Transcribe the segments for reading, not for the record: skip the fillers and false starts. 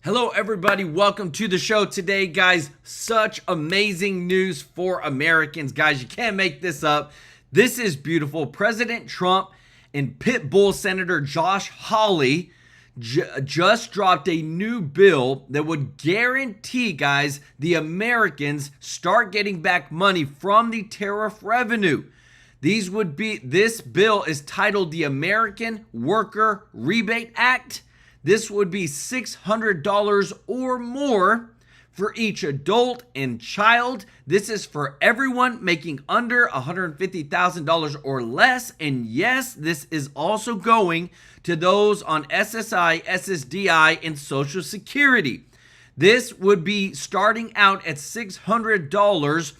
Hello everybody, welcome to the show today, guys. Such amazing news for Americans, guys. You can't make this up. This is beautiful. President Trump and Pitbull Senator Josh Hawley just dropped a new bill that would guarantee, guys, the Americans start getting back money from the tariff revenue. This bill is titled the American Worker Rebate Act. This would be $600 or more for each adult and child. This is for everyone making under $150,000 or less. And yes, this is also going to those on SSI, SSDI, and Social Security. This would be starting out at $600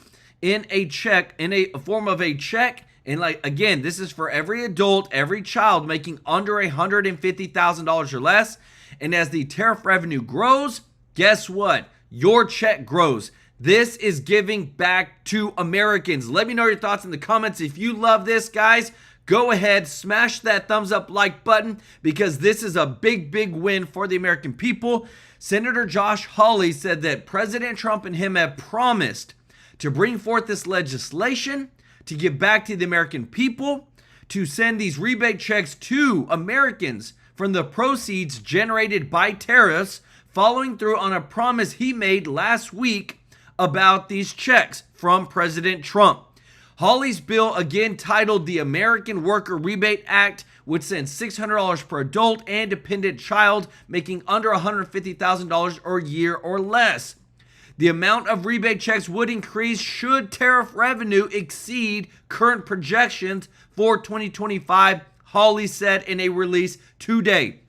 in a check, in a form of a check. And again, this is for every adult, every child making under $150,000 or less. And as the tariff revenue grows, guess what? Your check grows. This is giving back to Americans. Let me know your thoughts in the comments. If you love this, guys, go ahead, smash that thumbs up like button because this is a big, big win for the American people. Senator Josh Hawley said that President Trump and him have promised to bring forth this legislation to give back to the American people, to send these rebate checks to Americans from the proceeds generated by tariffs, following through on a promise he made last week about these checks from President Trump. Hawley's bill, again titled the American Worker Rebate Act, would send $600 per adult and dependent child making under $150,000 a year or less. The amount of rebate checks would increase should tariff revenue exceed current projections for 2025, Hawley said in a release today.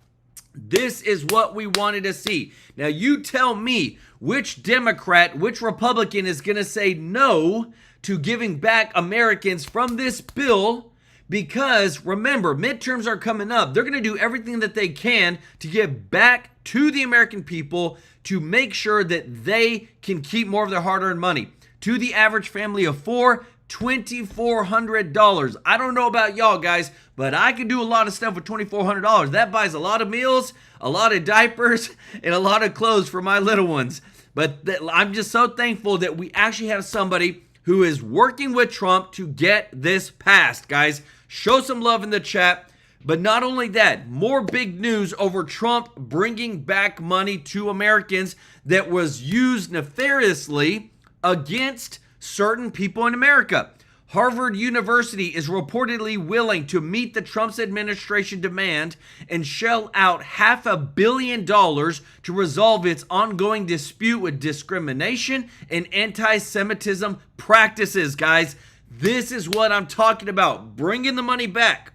This is what we wanted to see. Now you tell me which Democrat, which Republican is going to say no to giving back Americans from this bill, because remember, midterms are coming up. They're going to do everything that they can to give back to the American people to make sure that they can keep more of their hard-earned money. To the average family of four, $2,400. I don't know about y'all guys, but I can do a lot of stuff with $2,400. That buys a lot of meals, a lot of diapers, and a lot of clothes for my little ones. But I'm just so thankful that we actually have somebody who is working with Trump to get this passed, guys. Show some love in the chat. But not only that, more big news over Trump bringing back money to Americans that was used nefariously against certain people in America. Harvard University is reportedly willing to meet the Trump administration demand and shell out $500 million to resolve its ongoing dispute with discrimination and anti-Semitism practices, guys. This is what I'm talking about, bringing the money back.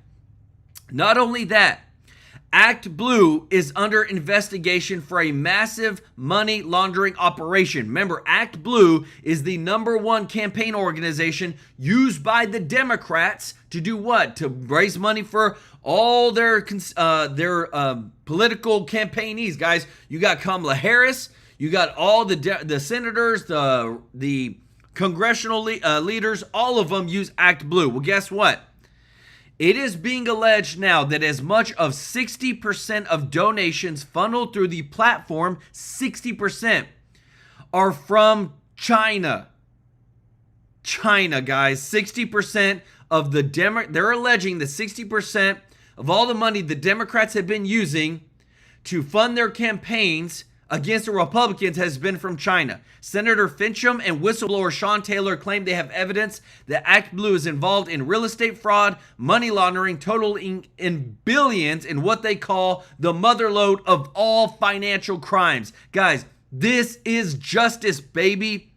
Not only that, Act Blue is under investigation for a massive money laundering operation. Remember, Act Blue is the #1 campaign organization used by the Democrats to do what? To raise money for all their political campaigntees, guys. You got Kamala Harris, you got all the senators, the congressional leaders, all of them use Act Blue. Well, guess what? It is being alleged now that as much of 60% of donations funneled through the platform, 60%, are from China. China, guys. 60% of they're alleging that 60% of all the money the Democrats have been using to fund their campaigns against the Republicans has been from China. Senator Fincham and whistleblower Sean Taylor claim they have evidence that Act Blue is involved in real estate fraud, money laundering, totaling in billions in what they call the motherlode of all financial crimes. Guys, this is justice, baby.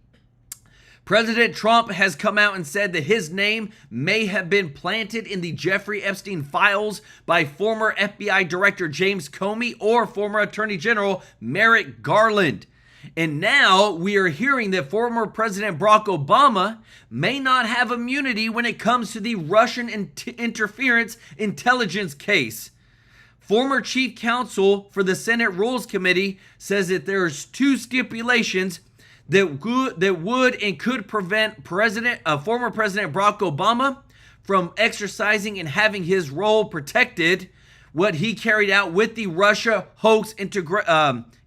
President Trump has come out and said that his name may have been planted in the Jeffrey Epstein files by former FBI Director James Comey or former Attorney General Merrick Garland. And now we are hearing that former President Barack Obama may not have immunity when it comes to the Russian interference intelligence case. Former chief counsel for the Senate Rules Committee says that there's two stipulations that would and could prevent former President Barack Obama from exercising and having his role protected. what he carried out with the Russia hoax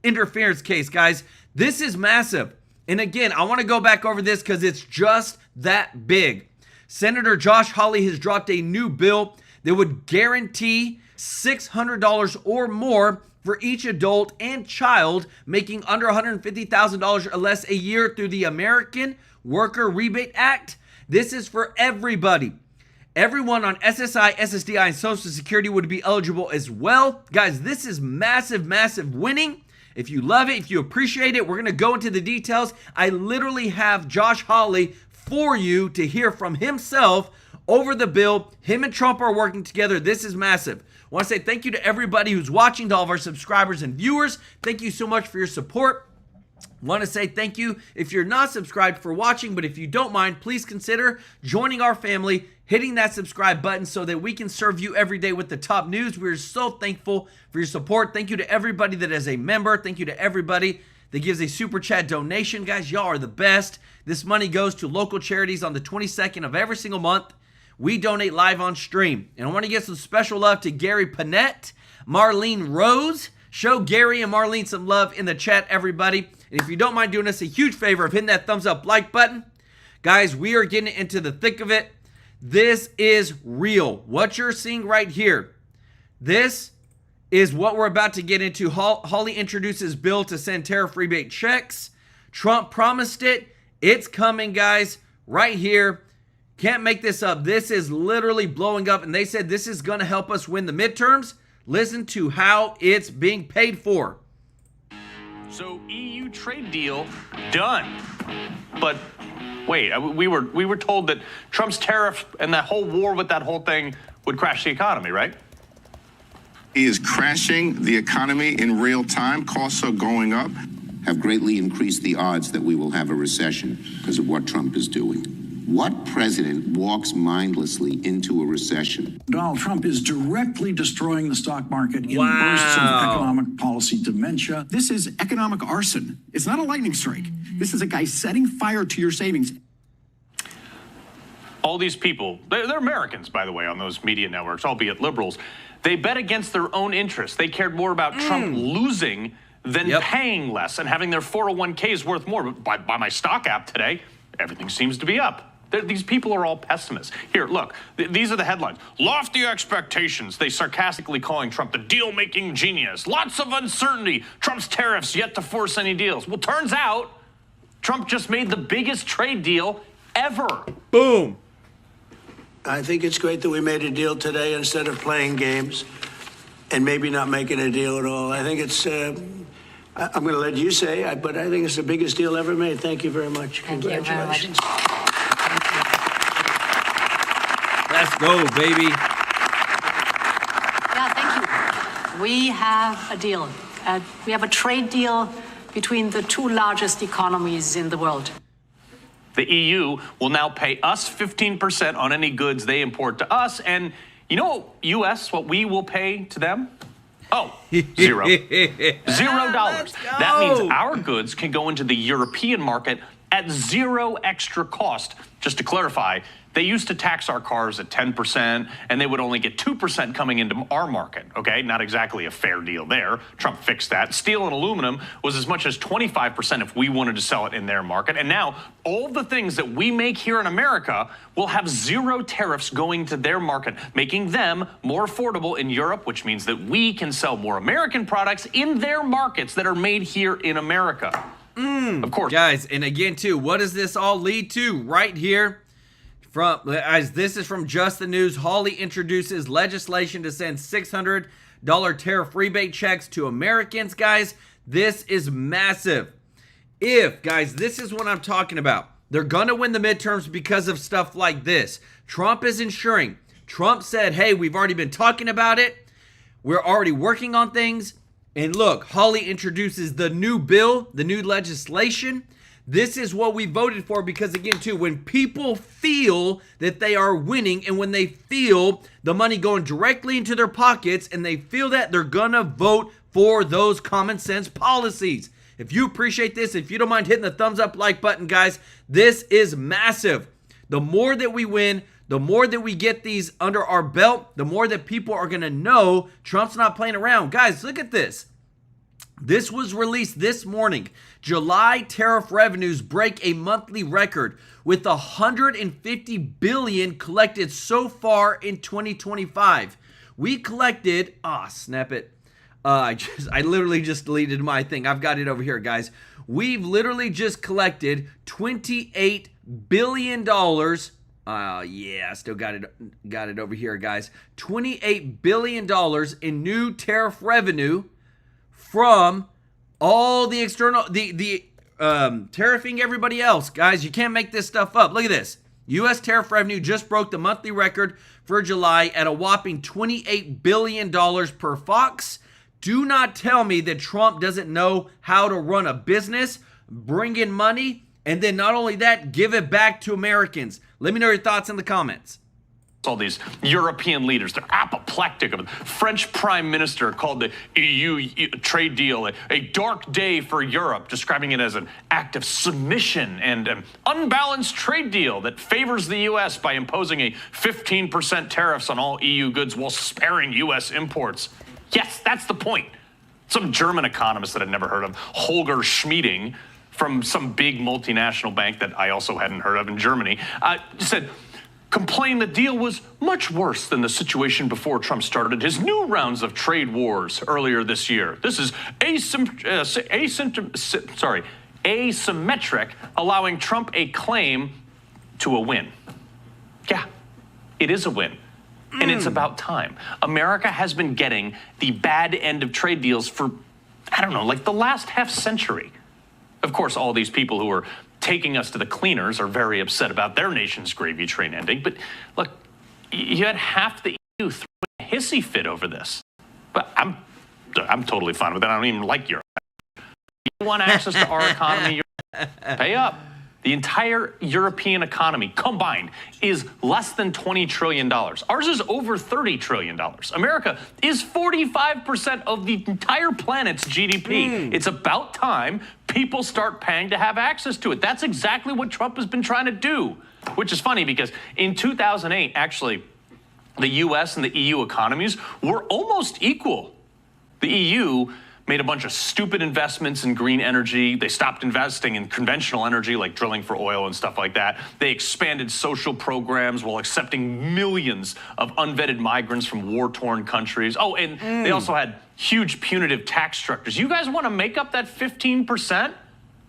interference case, guys. This is massive. And again, I want to go back over this because it's just that big. Senator Josh Hawley has dropped a new bill that would guarantee $600 or more for each adult and child making under $150,000 or less a year through the American Worker Rebate Act. This is for everybody. Everyone on SSI, SSDI, and Social Security would be eligible as well. Guys, this is massive, massive winning. If you love it, if you appreciate it, we're going to go into the details. I literally have Josh Hawley for you to hear from himself over the bill. Him and Trump are working together. This is massive. I want to say thank you to everybody who's watching, to all of our subscribers and viewers. Thank you so much for your support. Want to say thank you if you're not subscribed for watching, but if you don't mind, please consider joining our family, hitting that subscribe button so that we can serve you every day with the top news. We're so thankful for your support. Thank you to everybody that is a member. Thank you to everybody that gives a super chat donation. Guys, y'all are the best. This money goes to local charities on the 22nd of every single month. We donate live on stream. And I want to give some special love to Gary Panette, Marlene Rose. Show Gary and Marlene some love in the chat, everybody. And if you don't mind doing us a huge favor of hitting that thumbs up like button. Guys, we are getting into the thick of it. This is real. What you're seeing right here, this is what we're about to get into. Hawley introduces bill to send tariff rebate checks. Trump promised it. It's coming, guys, right here. Can't make this up. This is literally blowing up, and they said this is going to help us win the midterms. Listen to how it's being paid for. So EU trade deal done. But wait, we were told that Trump's tariff and that whole war with that whole thing would crash the economy, right? He is crashing the economy in real time. Costs are going up. Have greatly increased the odds that we will have a recession because of what Trump is doing. What president walks mindlessly into a recession? Donald Trump is directly destroying the stock market in bursts of economic policy dementia. This is economic arson. It's not a lightning strike. This is a guy setting fire to your savings. All these people, they're Americans, by the way, on those media networks, albeit liberals. They bet against their own interests. They cared more about Trump losing than paying less and having their 401ks worth more. By my stock app today, everything seems to be up. These people are all pessimists. Here, look, these are the headlines. Lofty expectations. They sarcastically calling Trump the deal-making genius. Lots of uncertainty. Trump's tariffs yet to force any deals. Well, turns out Trump just made the biggest trade deal ever. Boom. I think it's great that we made a deal today instead of playing games and maybe not making a deal at all. I think it's, I'm going to let you say, but I think it's the biggest deal ever made. Thank you very much. Congratulations. Let's go, baby. Yeah, thank you. We have a deal. We have a trade deal between the two largest economies in the world. The EU will now pay us 15% on any goods they import to us. And you know, US, what we will pay to them? Oh, zero. $0. That means our goods can go into the European market at zero extra cost. Just to clarify, they used to tax our cars at 10%, and they would only get 2% coming into our market, okay? Not exactly a fair deal there. Trump fixed that. Steel and aluminum was as much as 25% if we wanted to sell it in their market. And now all the things that we make here in America will have zero tariffs going to their market, making them more affordable in Europe, which means that we can sell more American products in their markets that are made here in America. Of course. Guys, and again, too, what does this all lead to? Right here, this is from Just the News. Hawley introduces legislation to send $600 tariff rebate checks to Americans. Guys, this is massive. Guys, this is what I'm talking about. They're going to win the midterms because of stuff like this. Trump is ensuring. Trump said, hey, we've already been talking about it. We're already working on things. And look, Hawley introduces the new bill, the new legislation. This is what we voted for because, again, too, when people feel that they are winning and when they feel the money going directly into their pockets and they feel that, they're going to vote for those common sense policies. If you appreciate this, if you don't mind hitting the thumbs up like button, guys, this is massive. The more that we win, The more that we get these under our belt, the more that people are going to know Trump's not playing around. Guys, look at this. This was released this morning. July tariff revenues break a monthly record with $150 billion collected so far in 2025. We collected, snap it. I literally just deleted my thing. I've got it over here, guys. We've literally just collected $28 billion. Yeah, I still got it over here, guys. $28 billion in new tariff revenue from all the external, tariffing everybody else. Guys, you can't make this stuff up. Look at this. U.S. tariff revenue just broke the monthly record for July at a whopping $28 billion per Fox. Do not tell me that Trump doesn't know how to run a business, bring in money, and then not only that, give it back to Americans. Let me know your thoughts in the comments. All these European leaders, they're apoplectic. The French prime minister called the EU trade deal a dark day for Europe, describing it as an act of submission and an unbalanced trade deal that favors the U.S. by imposing a 15% tariffs on all EU goods while sparing U.S. imports. Yes, that's the point. Some German economist that I'd never heard of, Holger Schmieding, from some big multinational bank that I also hadn't heard of in Germany, complained the deal was much worse than the situation before Trump started his new rounds of trade wars earlier this year. This is asymmetric, allowing Trump a claim to a win. Yeah, it is a win. And it's about time. America has been getting the bad end of trade deals for, I don't know, like the last half century. Of course, all these people who are taking us to the cleaners are very upset about their nation's gravy train ending. But look, you had half the EU throwing a hissy fit over this. But I'm totally fine with it. I don't even like Europe. You want access to our economy, pay up. The entire European economy combined is less than $20 trillion. Ours is over $30 trillion. America is 45% of the entire planet's GDP. It's about time people start paying to have access to it. That's exactly what Trump has been trying to do, which is funny because in 2008, actually, the US and the EU economies were almost equal. The EU made a bunch of stupid investments in green energy. They stopped investing in conventional energy like drilling for oil and stuff like that. They expanded social programs while accepting millions of unvetted migrants from war-torn countries. Oh, and they also had huge punitive tax structures. You guys want to make up that 15%?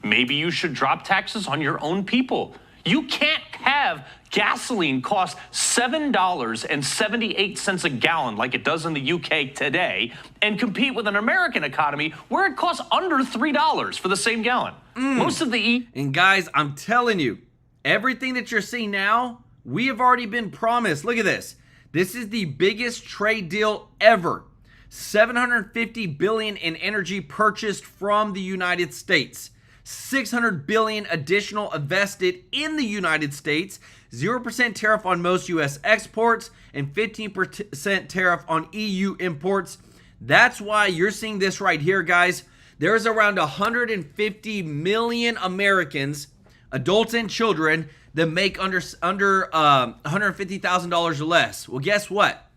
Maybe you should drop taxes on your own people. You can't have gasoline cost $7.78 a gallon like it does in the UK today and compete with an American economy where it costs under $3 for the same gallon. Most of the And guys, I'm telling you, everything that you're seeing now, we have already been promised. Look at this. This is the biggest trade deal ever. $750 billion in energy purchased from the United States. $600 billion additional invested in the United States, 0% tariff on most U.S. exports, and 15% tariff on EU imports. That's why you're seeing this right here, guys. There's around 150 million Americans, adults and children, that make under $150,000 or less. Well, guess what?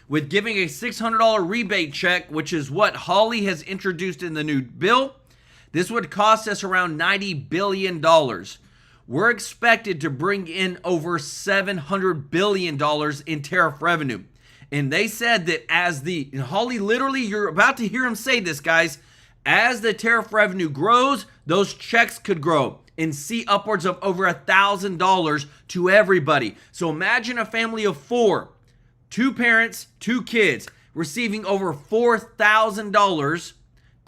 With giving a $600 rebate check, which is what Hawley has introduced in the new bill, this would cost us around $90 billion. We're expected to bring in over $700 billion in tariff revenue. And they said that Hawley literally, you're about to hear him say this, guys, as the tariff revenue grows, those checks could grow and see upwards of over $1,000 to everybody. So imagine a family of 4, 2 parents, 2 kids, receiving over $4,000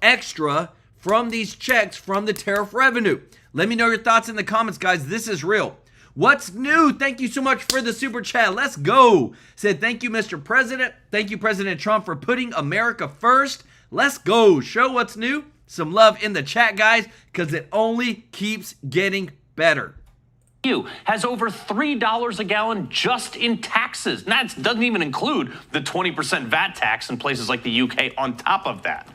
extra from these checks from the tariff revenue. Let me know your thoughts in the comments, guys. This is real. What's new? Thank you so much for the super chat. Let's go. Said, thank you, Mr. President. Thank you, President Trump, for putting America first. Let's go. Show what's new. Some love in the chat, guys, because it only keeps getting better. EU has over $3 a gallon just in taxes. And that doesn't even include the 20% VAT tax in places like the UK on top of that.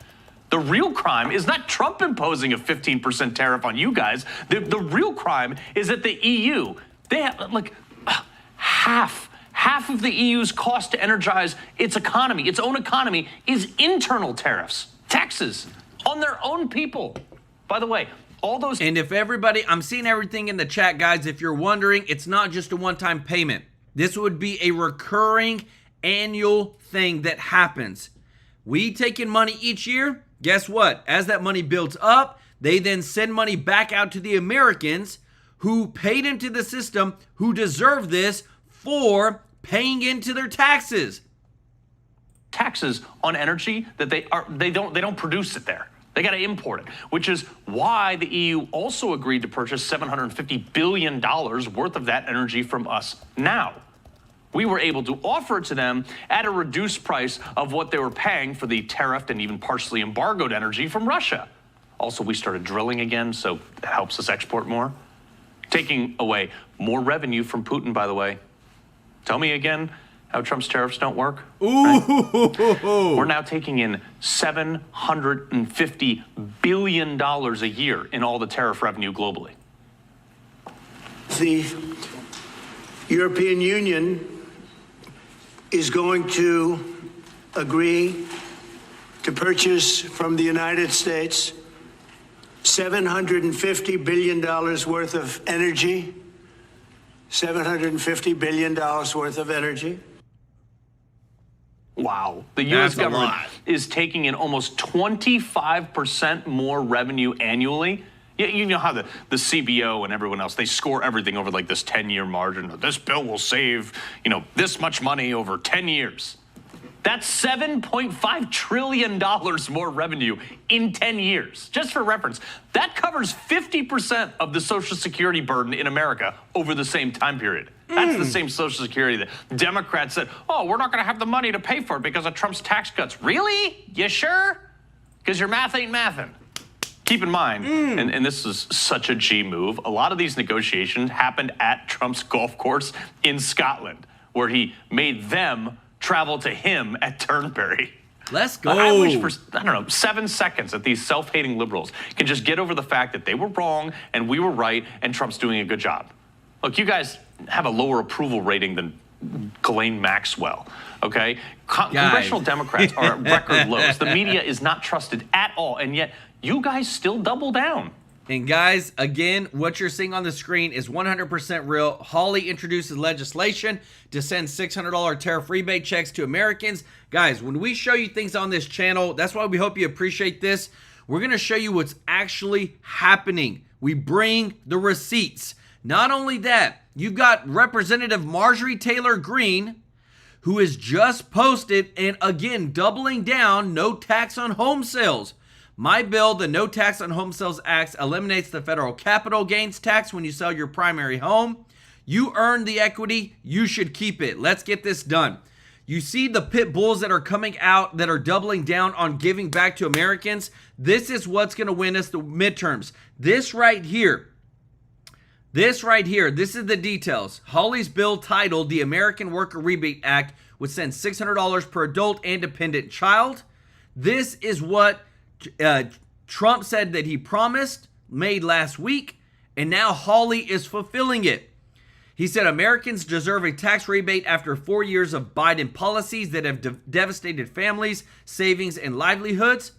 The real crime is not Trump imposing a 15% tariff on you guys. The real crime is that the EU, they have like half Half of the EU's cost to energize its economy, its own economy, is internal tariffs, taxes on their own people. By the way, all those... And if everybody, I'm seeing everything in the chat, guys. If you're wondering, it's not just a one-time payment. This would be a recurring annual thing that happens. We take in money each year. Guess what? As that money builds up, they then send money back out to the Americans who paid into the system, who deserve this for paying into their taxes. Taxes on energy that they don't produce it there. They got to import it, which is why the EU also agreed to purchase $750 billion worth of that energy from us now. We were able to offer it to them at a reduced price of what they were paying for the tariffed and even partially embargoed energy from Russia. Also, we started drilling again, so that helps us export more. Taking away more revenue from Putin, by the way. Tell me again how Trump's tariffs don't work. Ooh. Right? We're now taking in $750 billion a year in all the tariff revenue globally. The European Union is going to agree to purchase from the United States $750 billion worth of energy. $750 billion worth of energy. Wow. The U.S. That's government is taking in almost 25% more revenue annually. You know how the CBO and everyone else, they score everything over like this 10-year margin. This bill will save, this much money over 10 years. That's $7.5 trillion more revenue in 10 years. Just for reference, that covers 50% of the Social Security burden in America over the same time period. That's the same Social Security that Democrats said, oh, we're not going to have the money to pay for it because of Trump's tax cuts. Really? You sure? Because your math ain't mathin'. Keep in mind, and this is such a G move, a lot of these negotiations happened at Trump's golf course in Scotland, where he made them travel to him at Turnberry. Let's go. I wish for, 7 seconds that these self-hating liberals can just get over the fact that they were wrong and we were right and Trump's doing a good job. Look, you guys have a lower approval rating than Ghislaine Maxwell, okay? Congressional Democrats are at record lows. The media is not trusted at all, and yet you guys still double down. And guys, again, what you're seeing on the screen is 100% real. Hawley introduces legislation to send $600 tariff rebate checks to Americans. Guys, when we show you things on this channel, that's why we hope you appreciate this. We're going to show you what's actually happening. We bring the receipts. Not only that, you've got Representative Marjorie Taylor Greene, who has just posted, and again, doubling down, no tax on home sales. My bill, the No Tax on Home Sales Act, eliminates the federal capital gains tax when you sell your primary home. You earn the equity, you should keep it. Let's get this done. You see the pit bulls that are coming out that are doubling down on giving back to Americans. This is what's going to win us the midterms. This right here, this is the details. Hawley's bill titled the American Worker Rebate Act would send $600 per adult and dependent child. This is what Trump said that he promised, made last week, and now Hawley is fulfilling it. He said Americans deserve a tax rebate after 4 years of Biden policies that have devastated families, savings, and livelihoods.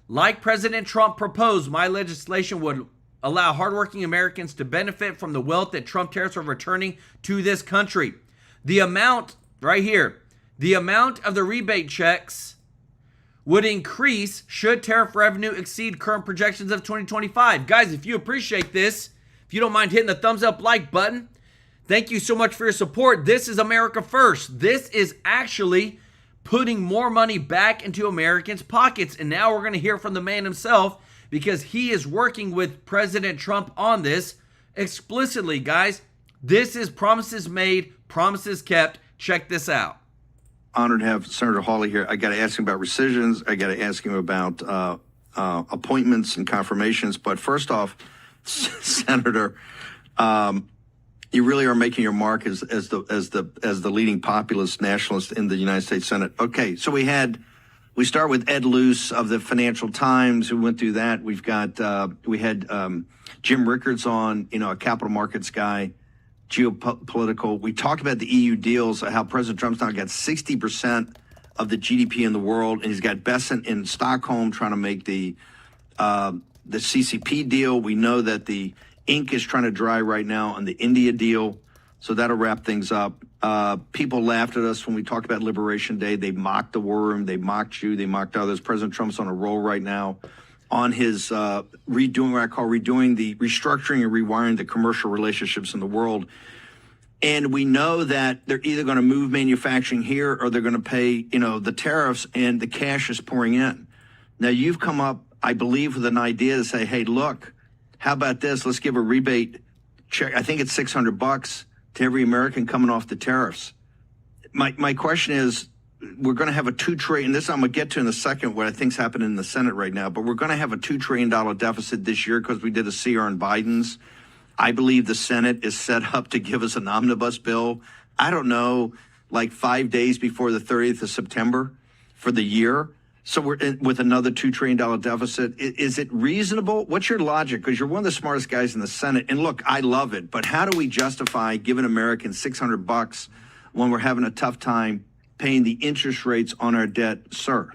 Like President Trump proposed, my legislation would allow hardworking Americans to benefit from the wealth that Trump tariffs are returning to this country. The amount, right here, the amount of the rebate checks would increase should tariff revenue exceed current projections of 2025. Guys, if you appreciate this, if you don't mind hitting the thumbs up like button, thank you so much for your support. This is America First. This is actually putting more money back into Americans' pockets. And now we're going to hear from the man himself because he is working with President Trump on this explicitly, guys. This is promises made, promises kept. Check this out. Honored to have Senator Hawley here. I got to ask him about rescissions. I got to ask him about appointments and confirmations. But first off, Senator, you really are making your mark as the leading populist nationalist in the United States Senate. Okay, so we start with Ed Luce of the Financial Times, who went through that. We had Jim Rickards on, a capital markets guy. geopolitical. We talked about the EU deals, how President Trump's now got 60% of the GDP in the world, and he's got Besant in Stockholm trying to make the CCP deal. We know that the ink is trying to dry right now on the India deal, so that'll wrap things up. People laughed at us when we talked about Liberation Day. They mocked the war room. They mocked you. They mocked others. President Trump's on a roll right now on his redoing what I call redoing the restructuring and rewiring the commercial relationships in the world. And we know that they're either going to move manufacturing here or they're going to pay, the tariffs, and the cash is pouring in. Now, you've come up, I believe, with an idea to say, hey, look, how about this? Let's give a rebate check. I think it's $600 to every American coming off the tariffs. My question is, we're going to have a $2 trillion, and this I'm going to get to in a second, what I think's happening in the Senate right now, but we're going to have a $2 trillion deficit this year because we did a CR on Biden's. I believe the Senate is set up to give us an omnibus bill, I don't know, like 5 days before the 30th of September for the year. So we're with another $2 trillion deficit. Is it reasonable? What's your logic? Because you're one of the smartest guys in the Senate. And look, I love it. But how do we justify giving Americans $600 when we're having a tough time paying the interest rates on our debt, sir?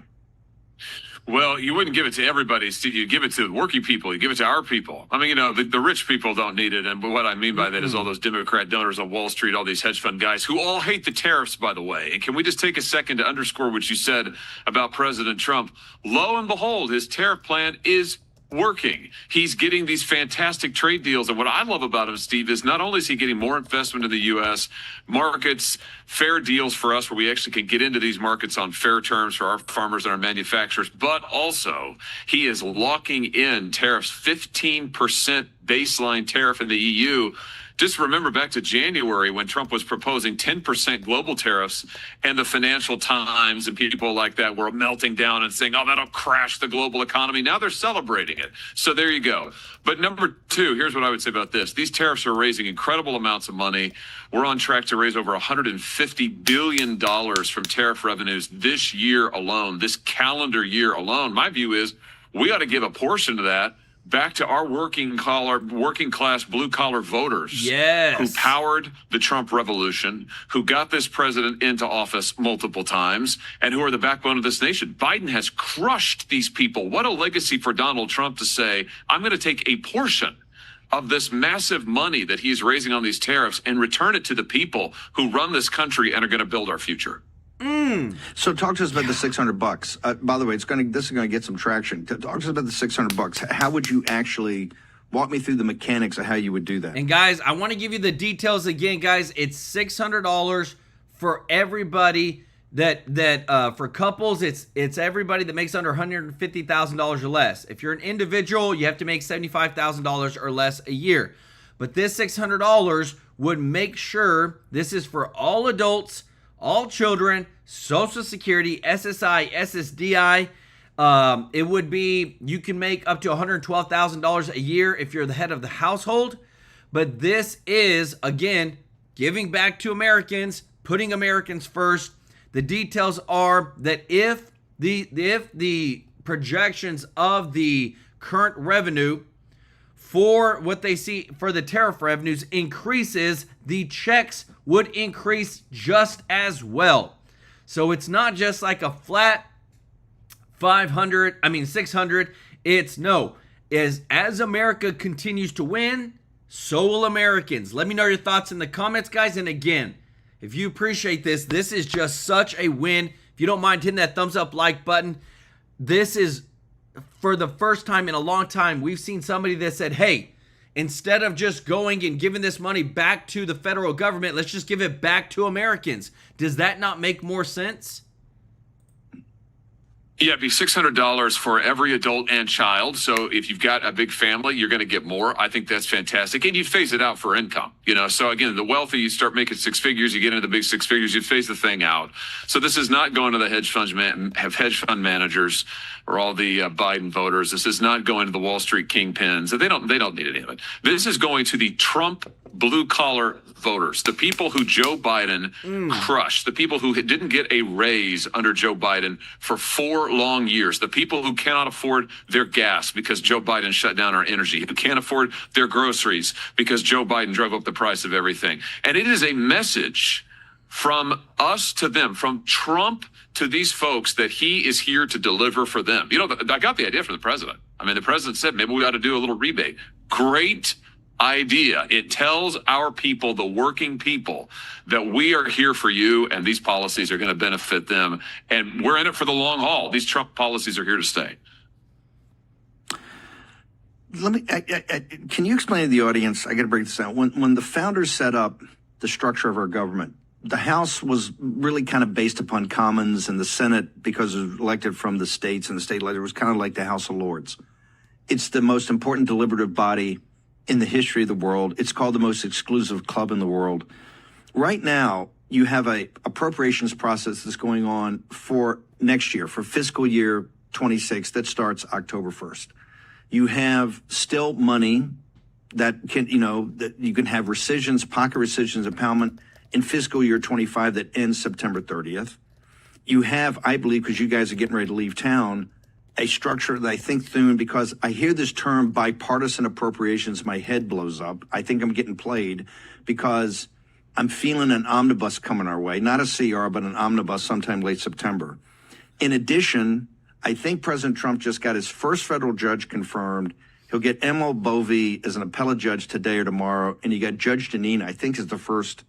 Well, you wouldn't give it to everybody, Steve. You give it to working people. You give it to our people. I mean, the rich people don't need it. And what I mean by that is all those Democrat donors on Wall Street, all these hedge fund guys who all hate the tariffs, by the way. And can we just take a second to underscore what you said about President Trump? Lo and behold, his tariff plan is working. He's getting these fantastic trade deals. And what I love about him, Steve, is not only is he getting more investment in the U.S. markets, fair deals for us where we actually can get into these markets on fair terms for our farmers and our manufacturers, but also he is locking in tariffs, 15% baseline tariff in the EU. Just remember back to January when Trump was proposing 10% global tariffs, and the Financial Times and people like that were melting down and saying, oh, that'll crash the global economy. Now they're celebrating it. So there you go. But number two, here's what I would say about this. These tariffs are raising incredible amounts of money. We're on track to raise over $150 billion from tariff revenues this year alone, this calendar year alone. My view is we ought to give a portion of that back to our working class, blue collar voters, yes, who powered the Trump revolution, who got this president into office multiple times, and who are the backbone of this nation. Biden has crushed these people. What a legacy for Donald Trump to say, I'm going to take a portion of this massive money that he's raising on these tariffs and return it to the people who run this country and are going to build our future. So talk to us about the $600. By the way, this is going to get some traction. Talk to us about the $600. How would you actually walk me through the mechanics of how you would do that? And guys, I want to give you the details again, guys. It's $600 for everybody that for couples. It's everybody that makes under $150,000 or less. If you're an individual, you have to make $75,000 or less a year. But this $600 would make sure this is for all adults, all children, Social Security, SSI, SSDI. It would be, you can make up to $112,000 a year if you're the head of the household. But this is, again, giving back to Americans, putting Americans first. The details are that if the projections of the current revenue for what they see for the tariff revenues increases, the checks would increase just as well. So it's not just like a flat 600. It's no. As America continues to win, so will Americans. Let me know your thoughts in the comments, guys. And again, if you appreciate this, this is just such a win. If you don't mind hitting that thumbs up like button, this is, for the first time in a long time, we've seen somebody that said, hey, instead of just going and giving this money back to the federal government, let's just give it back to Americans. Does that not make more sense? Yeah, it'd be $600 for every adult and child. So if you've got a big family, you're going to get more. I think that's fantastic. And you phase it out for income, So again, the wealthy, you start making six figures, you get into the big six figures, you phase the thing out. So this is not going to the hedge fund managers or all the Biden voters. This is not going to the Wall Street kingpins. They don't need any of it. This is going to the Trump blue-collar voters, the people who Joe Biden crushed, the people who didn't get a raise under Joe Biden for 4 long years, the people who cannot afford their gas because Joe Biden shut down our energy, who can't afford their groceries because Joe Biden drove up the price of everything. And it is a message from us to them, from Trump to these folks, that he is here to deliver for them. You know, I got the idea from the president. I mean, the president said, maybe we ought to do a little rebate. Great idea. It tells our people, the working people, that we are here for you and these policies are going to benefit them. And we're in it for the long haul. These Trump policies are here to stay. Let me. Can you explain to the audience? I got to break this down. When the founders set up the structure of our government, the House was really kind of based upon commons, and the Senate, because it was elected from the states and the state legislature, was kind of like the House of Lords. It's the most important deliberative body in the history of the world. It's called the most exclusive club in the world. Right now, you have a appropriations process that's going on for next year, for fiscal year 26, that starts October 1st. You have still money that can, that you can have rescissions, pocket rescissions, impoundment in fiscal year 25 that ends September 30th. You have, I believe, because you guys are getting ready to leave town, a structure that I think, Thune, because I hear this term bipartisan appropriations, my head blows up. I think I'm getting played because I'm feeling an omnibus coming our way, not a CR, but an omnibus sometime late September. In addition, I think President Trump just got his first federal judge confirmed. He'll get Emil Bovee as an appellate judge today or tomorrow. And you got Judge Deneen, I think, is the first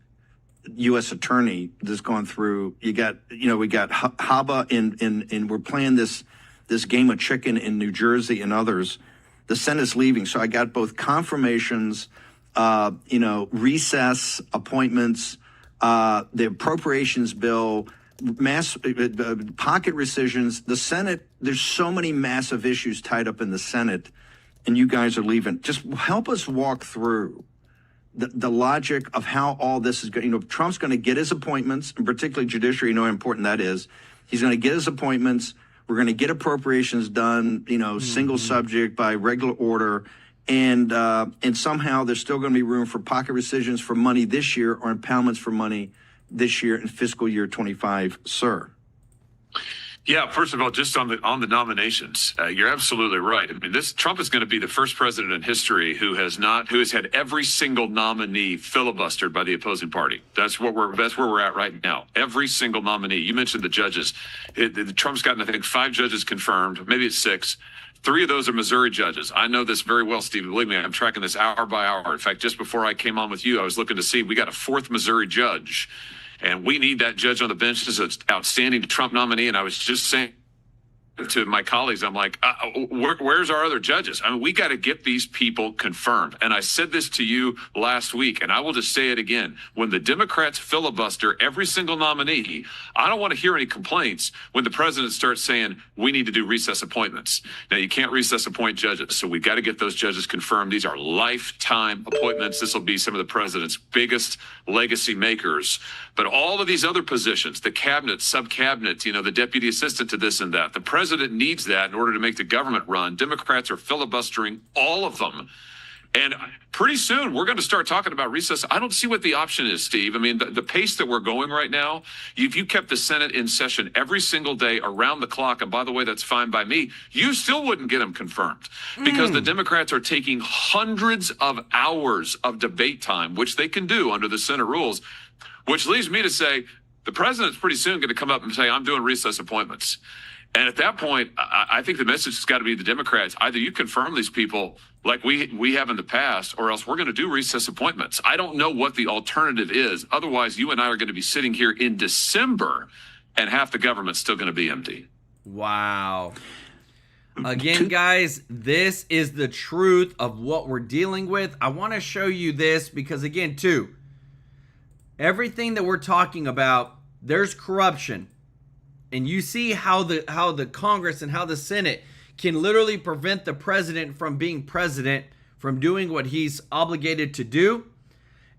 U.S. attorney that's gone through. You got, we got Haba in we're playing this game of chicken in New Jersey and others. The Senate's leaving. So I got both confirmations, recess appointments, the appropriations bill, mass pocket rescissions. The Senate, there's so many massive issues tied up in the Senate, and you guys are leaving. Just help us walk through the logic of how all this is going. Trump's going to get his appointments, and particularly judiciary, how important that is. He's going to get his appointments. We're going to get appropriations done, single subject by regular order. And somehow there's still going to be room for pocket rescissions for money this year or impoundments for money this year in fiscal year 25, sir. Yeah, first of all, just on the nominations, you're absolutely right. I mean, Trump is going to be the first president in history who has had every single nominee filibustered by the opposing party. That's where we're at right now. Every single nominee. You mentioned the judges. Trump's gotten, I think, 5 judges confirmed. Maybe it's 6. 3 of those are Missouri judges. I know this very well, Steve. Believe me, I'm tracking this hour by hour. In fact, just before I came on with you, I was looking to see we got a 4th Missouri judge. And we need that judge on the bench as an outstanding Trump nominee. And I was just saying to my colleagues, I'm like, where's our other judges? I mean, we got to get these people confirmed. And I said this to you last week, and I will just say it again. When the Democrats filibuster every single nominee, I don't want to hear any complaints when the president starts saying we need to do recess appointments. Now, you can't recess appoint judges, so we've got to get those judges confirmed. These are lifetime appointments. This will be some of the president's biggest legacy makers. But all of these other positions, the cabinet, sub-cabinet, the deputy assistant to this and that, the president needs that in order to make the government run. Democrats are filibustering all of them. And pretty soon we're going to start talking about recess. I don't see what the option is, Steve. I mean, the pace that we're going right now, if you kept the Senate in session every single day around the clock, and by the way, that's fine by me, you still wouldn't get them confirmed because the Democrats are taking hundreds of hours of debate time, which they can do under the Senate rules, which leads me to say the president's pretty soon going to come up and say, I'm doing recess appointments. And at that point, I think the message has got to be the Democrats. Either you confirm these people like we have in the past, or else we're going to do recess appointments. I don't know what the alternative is. Otherwise, you and I are going to be sitting here in December, and half the government's still going to be empty. Wow. Again, guys, this is the truth of what we're dealing with. I want to show you this because, again, too, everything that we're talking about, there's corruption. And you see how the Congress and how the Senate can literally prevent the president from being president, from doing what he's obligated to do.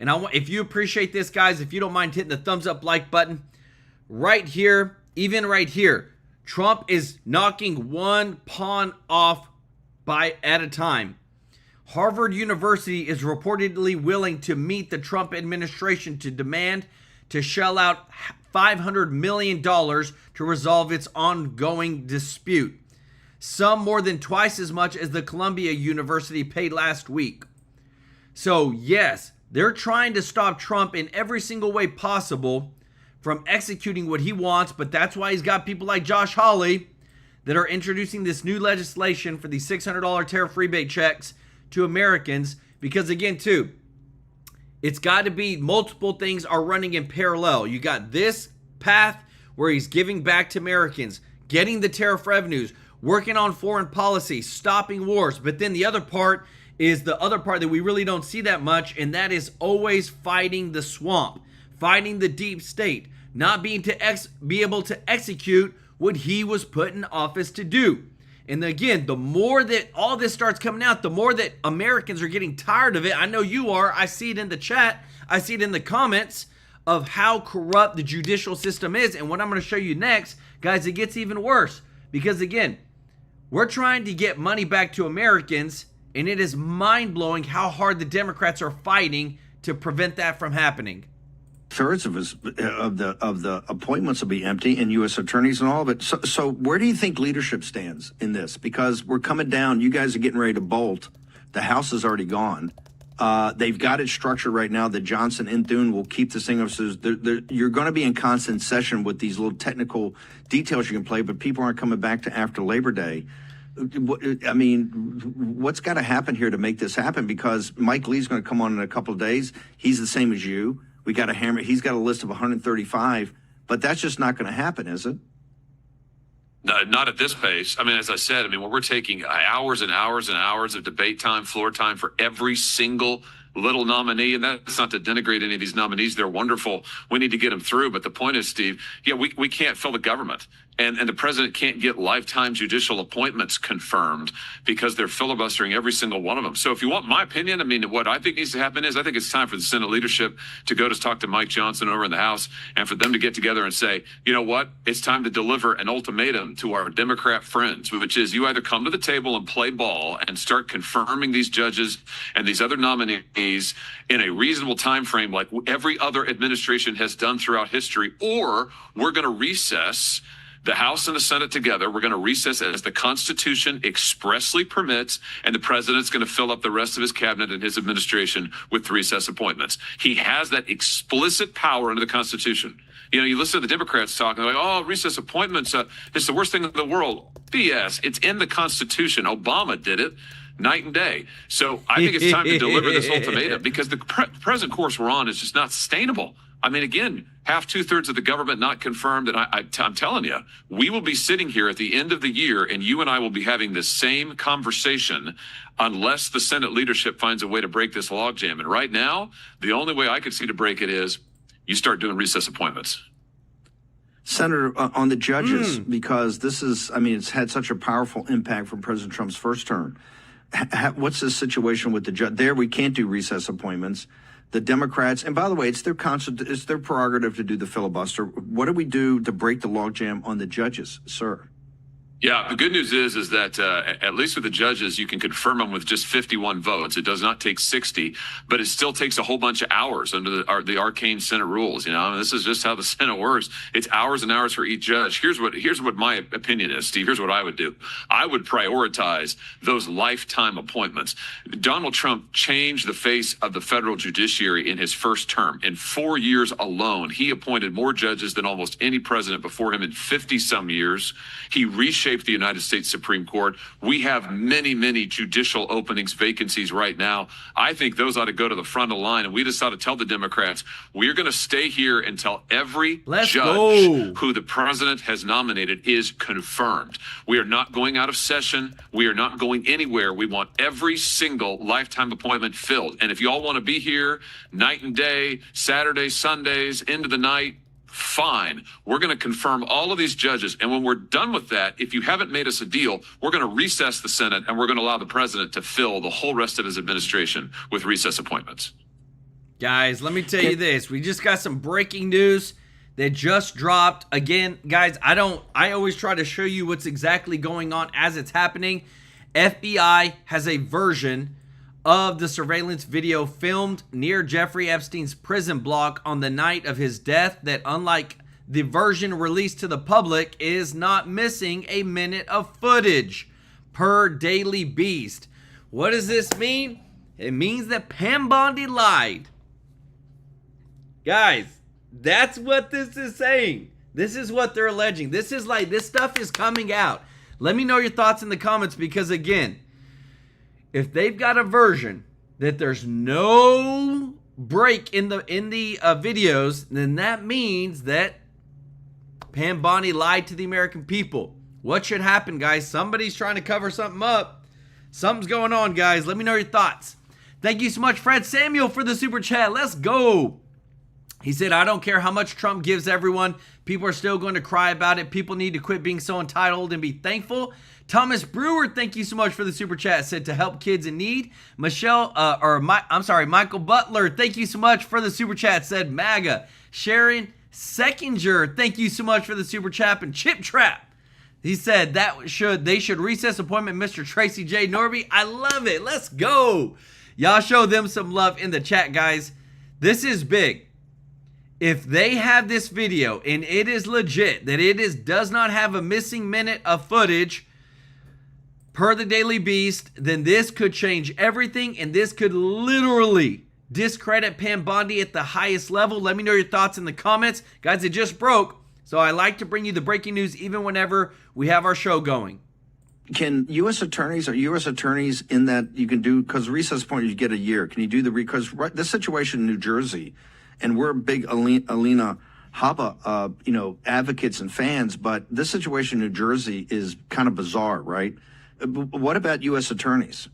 And if you appreciate this, guys, if you don't mind hitting the thumbs up like button, right here, even right here, Trump is knocking one pawn off at a time. Harvard University is reportedly willing to meet the Trump administration to demand to shell out $500 million to resolve its ongoing dispute, some more than twice as much as the Columbia University paid last week. So yes, they're trying to stop Trump in every single way possible from executing what he wants, but that's why he's got people like Josh Hawley that are introducing this new legislation for the $600 tariff rebate checks to Americans, because again, too, it's got to be multiple things are running in parallel. You got this path where he's giving back to Americans, getting the tariff revenues, working on foreign policy, stopping wars. But then the other part is the other part that we really don't see that much, and that is always fighting the swamp, fighting the deep state, not being be able to execute what he was put in office to do. And again, the more that all this starts coming out, the more that Americans are getting tired of it. I know you are. I see it in the chat. I see it in the comments of how corrupt the judicial system is. And what I'm going to show you next, guys, it gets even worse. Because again, we're trying to get money back to Americans, and it is mind-blowing how hard the Democrats are fighting to prevent that from happening. Thirds of the appointments will be empty, and U.S. attorneys and all of it. So where do you think leadership stands in this? Because we're coming down. You guys are getting ready to bolt. The House is already gone. They've got it structured right now that Johnson and Thune will keep this thing up. So you're going to be in constant session with these little technical details you can play, but people aren't coming back to after Labor Day. I mean, what's got to happen here to make this happen? Because Mike Lee's going to come on in a couple of days. He's the same as you. We got a hammer. He's got a list of 135, but that's just not going to happen, is it? No, not at this pace. I mean, as I said, when we're taking hours and hours and hours of debate time, floor time for every single little nominee, and that's not to denigrate any of these nominees. They're wonderful. We need to get them through. But the point is, Steve, we can't fill the government. And the president can't get lifetime judicial appointments confirmed because they're filibustering every single one of them. So if you want my opinion, what I think needs to happen is I think it's time for the Senate leadership to go to talk to Mike Johnson over in the House and for them to get together and say, you know what, it's time to deliver an ultimatum to our Democrat friends, which is you either come to the table and play ball and start confirming these judges and these other nominees in a reasonable time frame like every other administration has done throughout history, or we're going to recess the House and the Senate together. We're going to recess as the Constitution expressly permits, and the president's going to fill up the rest of his cabinet and his administration with recess appointments. He has that explicit power under the Constitution. You listen to the Democrats talking, they're like, oh, recess appointments, it's the worst thing in the world. BS. It's in the Constitution. Obama did it night and day. So I think it's time to deliver this ultimatum because the present course we're on is just not sustainable. Again, half, 2/3 of the government not confirmed. And I'm telling you, we will be sitting here at the end of the year and you and I will be having the same conversation unless the Senate leadership finds a way to break this logjam. And right now, the only way I could see to break it is you start doing recess appointments. Senator, on the judges, because this is, it's had such a powerful impact from President Trump's first term. What's the situation with the judge? There, we can't do recess appointments. The Democrats, and by the way, it's their prerogative to do the filibuster. What do we do to break the logjam on the judges, sir? Yeah, the good news is that at least with the judges, you can confirm them with just 51 votes. It does not take 60, but it still takes a whole bunch of hours under the arcane Senate rules. This is just how the Senate works. It's hours and hours for each judge. Here's what my opinion is, Steve. Here's what I would do. I would prioritize those lifetime appointments. Donald Trump changed the face of the federal judiciary in his first term. In 4 years alone, he appointed more judges than almost any president before him in 50-some years. He reshaped the United States Supreme Court. We have many, many judicial openings, vacancies right now. I think those ought to go to the front of the line, and we just ought to tell the Democrats, we're going to stay here until every judge who the president has nominated is confirmed. We are not going out of session. We are not going anywhere. We want every single lifetime appointment filled. And if you all want to be here night and day, Saturdays, Sundays, into the night, fine. We're going to confirm all of these judges. And when we're done with that, if you haven't made us a deal, we're going to recess the Senate and we're going to allow the president to fill the whole rest of his administration with recess appointments. Guys, let me tell you this. We just got some breaking news that just dropped. Again, guys, I always try to show you what's exactly going on as it's happening. FBI has a version of the surveillance video filmed near Jeffrey Epstein's prison block on the night of his death that, unlike the version released to the public, is not missing a minute of footage, per Daily Beast. What does this mean? It means that Pam Bondi lied. Guys, that's what this is saying. This is what they're alleging. This stuff is coming out. Let me know your thoughts in the comments, because again, if they've got a version that there's no break in the videos, then that means that Pam Bondi lied to the American people. What should happen, guys? Somebody's trying to cover something up. Something's going on, guys. Let me know your thoughts. Thank you so much, Fred Samuel, for the super chat. Let's go. He said, I don't care how much Trump gives everyone. People are still going to cry about it. People need to quit being so entitled and be thankful. Thomas Brewer, thank you so much for the super chat. Said to help kids in need. Michael Butler, thank you so much for the super chat. Said MAGA. Sharon Seckinger, thank you so much for the super chat. And Chip Trap, he said they should recess appointment Mr. Tracy J. Norby. I love it. Let's go. Y'all show them some love in the chat, guys. This is big. If they have this video and it is legit, that it does not have a missing minute of footage, per the Daily Beast, then this could change everything, and this could literally discredit Pam Bondi at the highest level. Let me know your thoughts in the comments. Guys, it just broke, so I like to bring you the breaking news even whenever we have our show going. Can U.S. attorneys in that you can do, because recess point you get a year, can you do because this situation in New Jersey, and we're big Alina Habba, advocates and fans, but this situation in New Jersey is kind of bizarre, right? What about U.S. attorneys?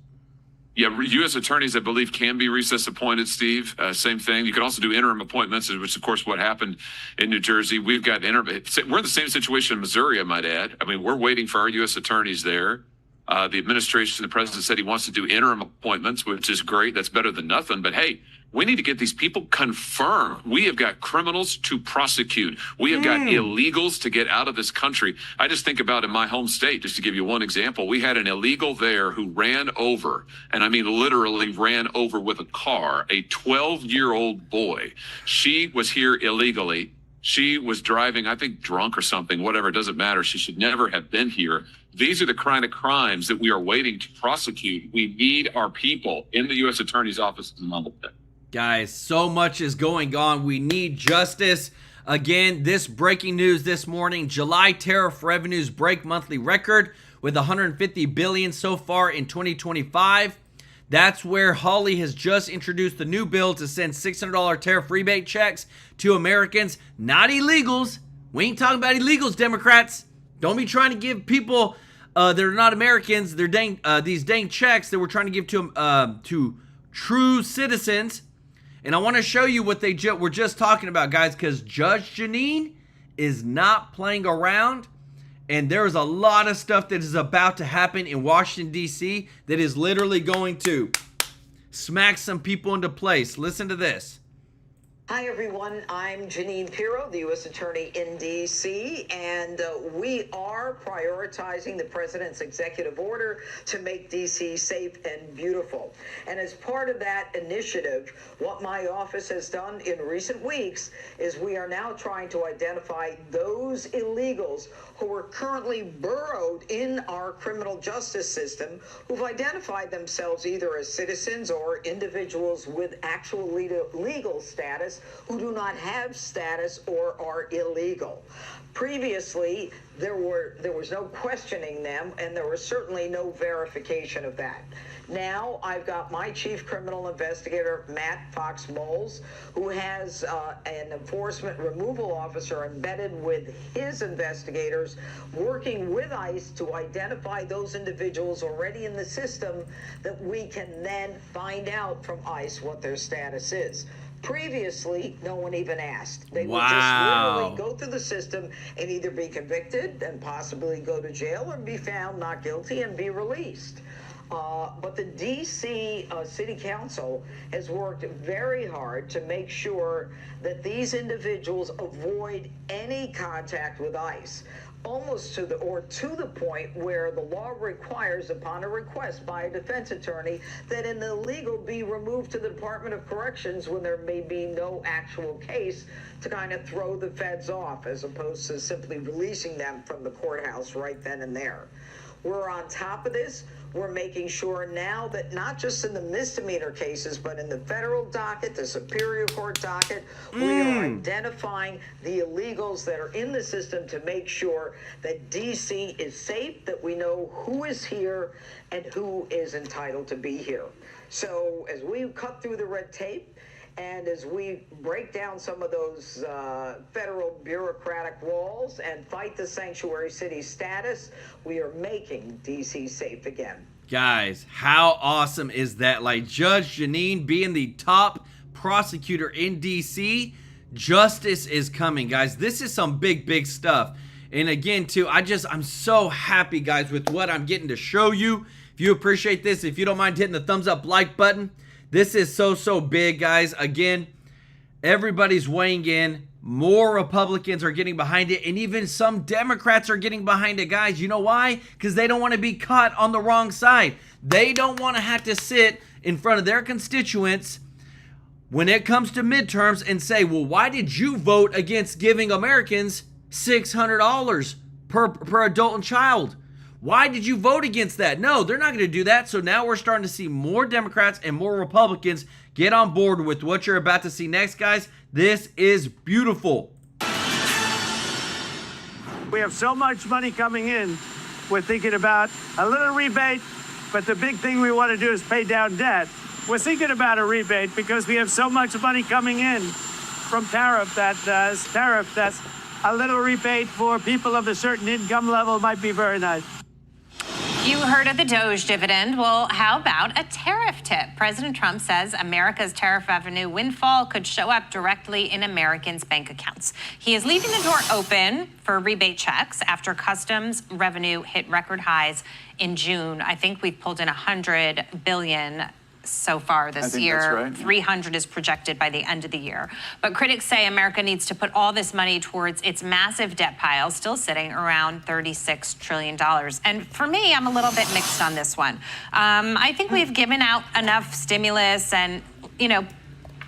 Yeah, U.S. attorneys, I believe, can be recess appointed, Steve. Same thing. You can also do interim appointments, which, of course, what happened in New Jersey. We've got we're in the same situation in Missouri, I might add. I mean, we're waiting for our U.S. attorneys there. The administration, the president said he wants to do interim appointments, which is great. That's better than nothing. But, hey, we need to get these people confirmed. We have got criminals to prosecute. We have got illegals to get out of this country. I just think about in my home state, just to give you one example, we had an illegal there who ran over, and I mean literally ran over with a car, a 12-year-old boy. She was here illegally. She was driving, I think, drunk or something, whatever, it doesn't matter. She should never have been here. These are the kind of crimes that we are waiting to prosecute. We need our people in the U.S. Attorney's Office in Mumbleton. Guys, so much is going on. We need justice. Again, this breaking news this morning, July tariff revenues break monthly record with $150 billion so far in 2025. That's where Hawley has just introduced the new bill to send $600 tariff rebate checks to Americans, not illegals. We ain't talking about illegals, Democrats. Don't be trying to give people that are not Americans these dang checks that we're trying to give to true citizens. And I want to show you what they were just talking about, guys, because Judge Jeanine is not playing around. And there's a lot of stuff that is about to happen in Washington, D.C. that is literally going to smack some people into place. Listen to this. Hi, everyone. I'm Jeanine Pirro, the U.S. Attorney in D.C., and we are prioritizing the president's executive order to make D.C. safe and beautiful. And as part of that initiative, what my office has done in recent weeks is we are now trying to identify those illegals who are currently burrowed in our criminal justice system, who've identified themselves either as citizens or individuals with actual legal status who do not have status or are illegal. Previously, there was no questioning them, and there was certainly no verification of that. Now, I've got my chief criminal investigator, Matt Fox Moles, who has an enforcement removal officer embedded with his investigators, working with ICE to identify those individuals already in the system that we can then find out from ICE what their status is. Previously, no one even asked. They would just literally go through the system and either be convicted and possibly go to jail or be found not guilty and be released. But the D.C. City Council has worked very hard to make sure that these individuals avoid any contact with ICE. almost to the point where the law requires, upon a request by a defense attorney, that an illegal be removed to the Department of Corrections when there may be no actual case, to kind of throw the feds off, as opposed to simply releasing them from the courthouse right then and there. We're on top of this. We're making sure now that not just in the misdemeanor cases, but in the federal docket, the Superior Court docket, we are identifying the illegals that are in the system to make sure that D.C. is safe, that we know who is here and who is entitled to be here. So as we cut through the red tape, and as we break down some of those federal bureaucratic walls and fight the sanctuary city status, we are making D.C. safe again. Guys, how awesome is that? Like Judge Jeanine being the top prosecutor in D.C., justice is coming, guys. This is some big, big stuff. And again, too, I'm so happy, guys, with what I'm getting to show you. If you appreciate this, if you don't mind hitting the thumbs up like button, this is so big, guys. Again, everybody's weighing in. More Republicans are getting behind it, and even some Democrats are getting behind it, guys. You know why? Because they don't want to be caught on the wrong side. They don't want to have to sit in front of their constituents when it comes to midterms and say, well, why did you vote against giving Americans $600 per adult and child? Why did you vote against that? No, they're not going to do that. So now we're starting to see more Democrats and more Republicans get on board with what you're about to see next, guys. This is beautiful. We have so much money coming in. We're thinking about a little rebate, but the big thing we want to do is pay down debt. We're thinking about a rebate because we have so much money coming in from tariff that's a little rebate for people of a certain income level might be very nice. You heard of the Doge dividend. Well, how about a tariff tip? President Trump says America's tariff revenue windfall could show up directly in Americans' bank accounts. He is leaving the door open for rebate checks after customs revenue hit record highs in June. I think we've pulled in $100 billion so far this year. That's right. 300 is projected by the end of the year. But critics say America needs to put all this money towards its massive debt pile, still sitting around $36 trillion. And for me, I'm a little bit mixed on this one. I think we've given out enough stimulus and, you know,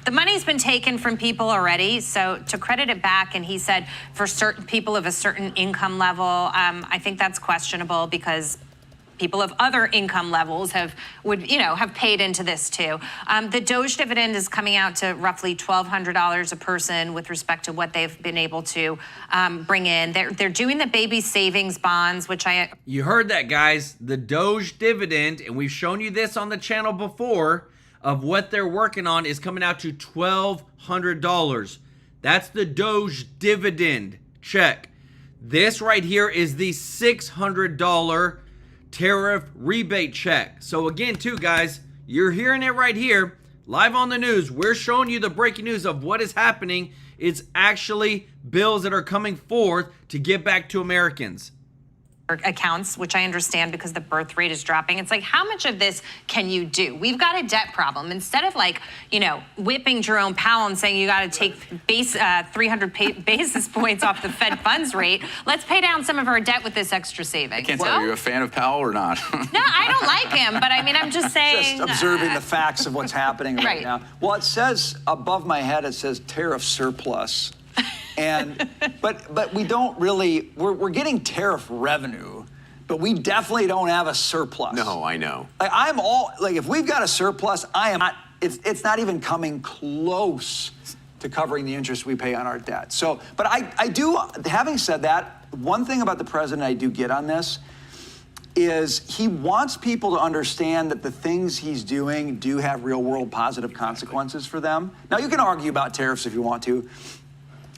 the money's been taken from people already, so to credit it back, and he said for certain people of a certain income level, I think that's questionable because people of other income levels have paid into this too. The Doge dividend is coming out to roughly $1,200 a person with respect to what they've been able to bring in. They're doing the baby savings bonds, which You heard that, guys. The Doge dividend, and we've shown you this on the channel before, of what they're working on is coming out to $1,200. That's the Doge dividend check. This right here is the $600 tariff rebate check. So again, too, guys, you're hearing it right here, live on the news. We're showing you the breaking news of what is happening. It's actually bills that are coming forth to give back to Americans. Accounts, which I understand because the birth rate is dropping. It's like, how much of this can you do? We've got a debt problem. Instead of whipping Jerome Powell and saying you got to take 300 basis points off the Fed funds rate, let's pay down some of our debt with this extra savings. I can't tell, are you a fan of Powell or not? No, I don't like him, but I mean, I'm just saying. Just observing the facts of what's happening right now. Well, it says above my head, it says tariff surplus. And but we don't really, we're getting tariff revenue, but we definitely don't have a surplus. No, I know. If we've got a surplus, it's not even coming close to covering the interest we pay on our debt. So, but I do, having said that, one thing about the president I do get on this is he wants people to understand that the things he's doing do have real world positive consequences for them. Now, you can argue about tariffs if you want to.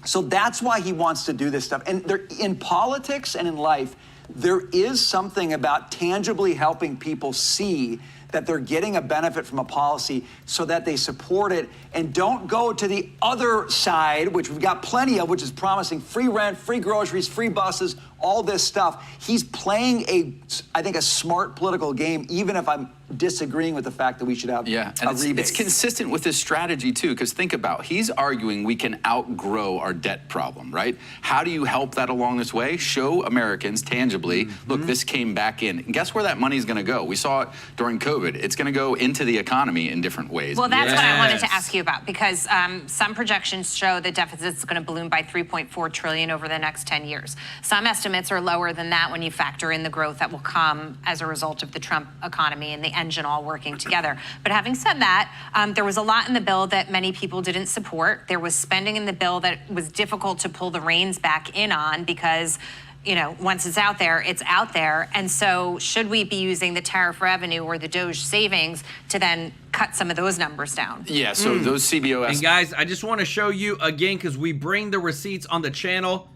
So that's why he wants to do this stuff. And in politics and in life, there is something about tangibly helping people see that they're getting a benefit from a policy so that they support it and don't go to the other side, which we've got plenty of, which is promising free rent, free groceries, free buses, all this stuff. He's playing I think, a smart political game, even if I'm disagreeing with the fact that we should have a rebate. It's consistent with his strategy, too, because think about, he's arguing we can outgrow our debt problem, right? How do you help that along this way? Show Americans tangibly, look, this came back in. And guess where that money's going to go? We saw it during COVID. It's going to go into the economy in different ways. Well, that's what I wanted to ask you about, because some projections show the deficit is going to balloon by $3.4 trillion over the next 10 years. Some estimates are lower than that when you factor in the growth that will come as a result of the Trump economy and the engine all working together. But having said that, there was a lot in the bill that many people didn't support. There was spending in the bill that was difficult to pull the reins back in on because, you know, once it's out there, it's out there. And so should we be using the tariff revenue or the Doge savings to then cut some of those numbers down? Yeah, so those CBOs. And guys, I just want to show you again, because we bring the receipts on the channel.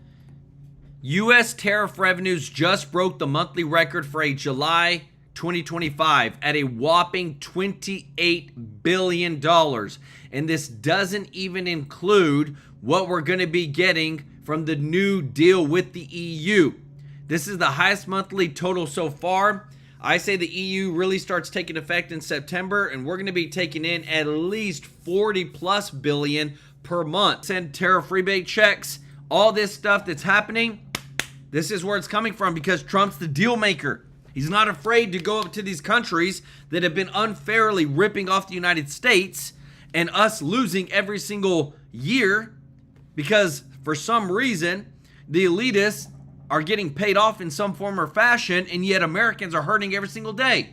U.S. tariff revenues just broke the monthly record for a July 2025 at a whopping $28 billion. And this doesn't even include what we're going to be getting from the new deal with the EU. This is the highest monthly total so far. I say the EU really starts taking effect in September, and we're going to be taking in at least 40+ billion per month. Send tariff rebate checks, all this stuff that's happening. This is where it's coming from because Trump's the deal maker. He's not afraid to go up to these countries that have been unfairly ripping off the United States and us losing every single year because for some reason the elitists are getting paid off in some form or fashion, and yet Americans are hurting every single day.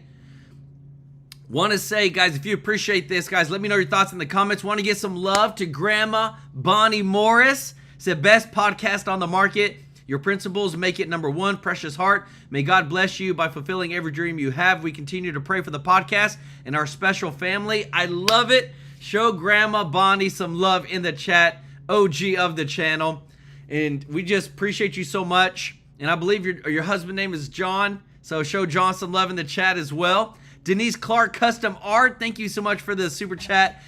Want to say, guys, if you appreciate this, guys, let me know your thoughts in the comments. Want to give some love to Grandma Bonnie Morris. Said best podcast on the market. Your principles make it #1, precious heart. May God bless you by fulfilling every dream you have. We continue to pray for the podcast and our special family. I love it. Show Grandma Bonnie some love in the chat. OG of the channel. And we just appreciate you so much. And I believe your husband's name is John. So show John some love in the chat as well. Denise Clark Custom Art. Thank you so much for the super chat.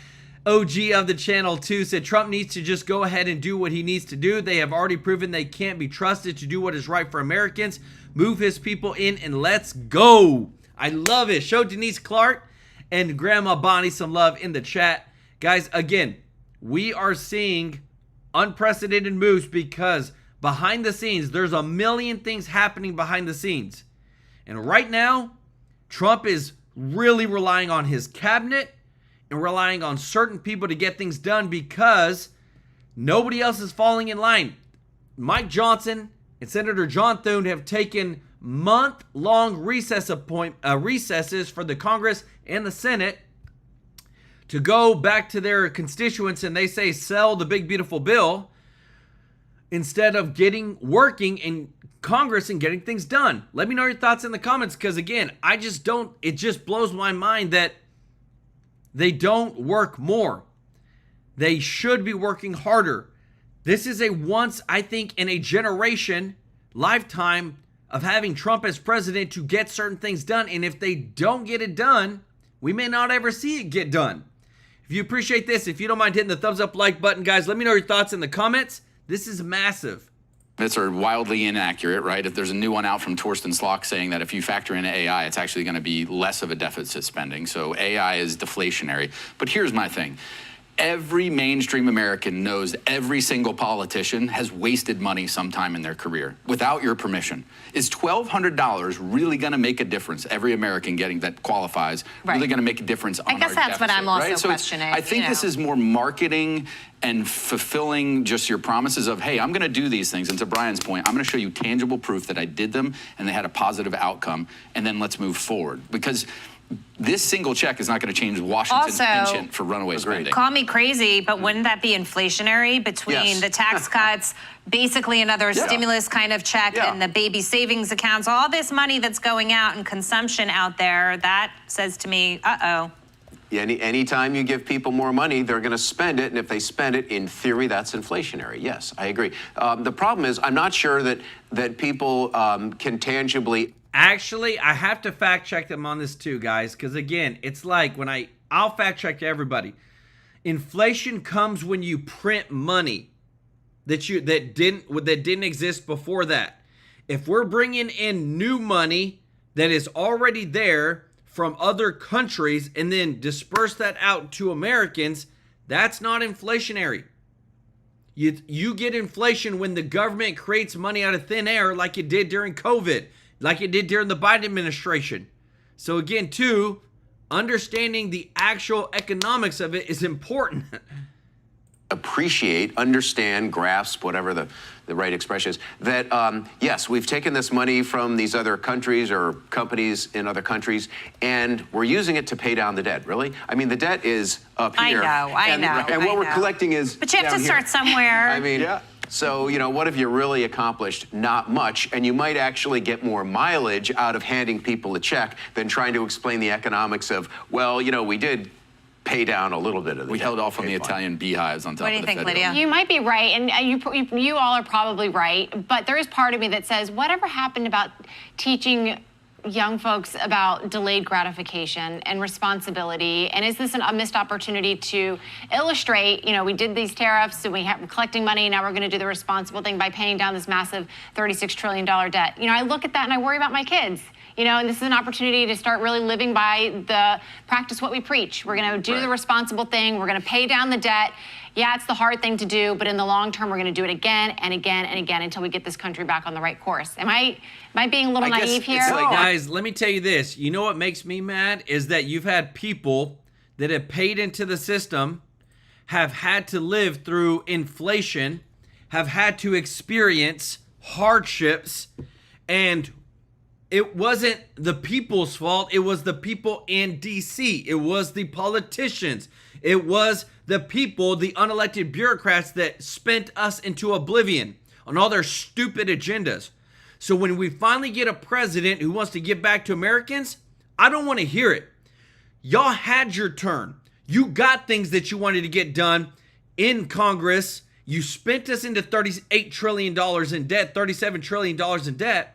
OG of the channel too said Trump needs to just go ahead and do what he needs to do. They have already proven they can't be trusted to do what is right for Americans. Move his people in and let's go. I love it. Show Denise Clark and Grandma Bonnie some love in the chat. Guys, again, we are seeing unprecedented moves because behind the scenes, there's a million things happening behind the scenes. And right now, Trump is really relying on his cabinet and relying on certain people to get things done because nobody else is falling in line. Mike Johnson and Senator John Thune have taken month-long recesses for the Congress and the Senate to go back to their constituents, and they say sell the big beautiful bill instead of working in Congress and getting things done. Let me know your thoughts in the comments because again, it just blows my mind that they don't work more. They should be working harder. This is a once, I think, in a generation lifetime of having Trump as president to get certain things done. And if they don't get it done, we may not ever see it get done. If you appreciate this, if you don't mind hitting the thumbs up like button, guys, let me know your thoughts in the comments. This is massive. That's are wildly inaccurate, right? If there's a new one out from Torsten Slok saying that if you factor in AI, it's actually going to be less of a deficit spending. So AI is deflationary. But here's my thing. Every mainstream American knows every single politician has wasted money sometime in their career without your permission. Is $1,200 really going to make a difference? Every American getting that qualifies really going to make a difference on our deficit? I guess that's what I'm also right? questioning. I think this is more marketing and fulfilling just your promises of, hey, I'm going to do these things. And to Brian's point, I'm going to show you tangible proof that I did them and they had a positive outcome. And then let's move forward. Because this single check is not going to change Washington's penchant for runaway spending. Call me crazy, but wouldn't that be inflationary between the tax cuts, basically another stimulus kind of check, and the baby savings accounts, all this money that's going out and consumption out there? That says to me, uh-oh. Yeah, anytime you give people more money, they're going to spend it, and if they spend it, in theory, that's inflationary. Yes, I agree. The problem is, I'm not sure that people can tangibly. Actually, I have to fact check them on this too, guys, because again, it's like when I'll fact check everybody. Inflation comes when you print money that didn't exist before that. If we're bringing in new money that is already there from other countries and then disperse that out to Americans, that's not inflationary. You get inflation when the government creates money out of thin air like it did during COVID, like it did during the Biden administration. So again, too, understanding the actual economics of it is important. Appreciate, understand, grasp, whatever the right expression is, that yes, we've taken this money from these other countries or companies in other countries, and we're using it to pay down the debt. Really? I mean, the debt is up here. I know. And what we're collecting is But you have down to here. start somewhere. I mean, so, you know, what have you really accomplished? Not much. And you might actually get more mileage out of handing people a check than trying to explain the economics of, well, you know, we did pay down a little bit of the We debt. held off on the Italian beehives on top What do of you the think, Fed. Lydia? You might be right, and you all are probably right, but there is part of me that says, whatever happened about teaching young folks about delayed gratification and responsibility, and is this a missed opportunity to illustrate, you know, we did these tariffs, and we're collecting money, now we're going to do the responsible thing by paying down this massive $36 trillion debt. You know, I look at that and I worry about my kids. You know, and this is an opportunity to start really living by the practice what we preach. We're going to do the responsible thing. We're going to pay down the debt. Yeah, it's the hard thing to do, but in the long term, we're going to do it again and again and again until we get this country back on the right course. Am I being a little naive here? Guys, let me tell you this. You know what makes me mad is that you've had people that have paid into the system, have had to live through inflation, have had to experience hardships, and it wasn't the people's fault. It was the people in D.C. It was the politicians. It was the people, the unelected bureaucrats that spent us into oblivion on all their stupid agendas. So when we finally get a president who wants to give back to Americans, I don't want to hear it. Y'all had your turn. You got things that you wanted to get done in Congress. You spent us into $38 trillion in debt, $37 trillion in debt.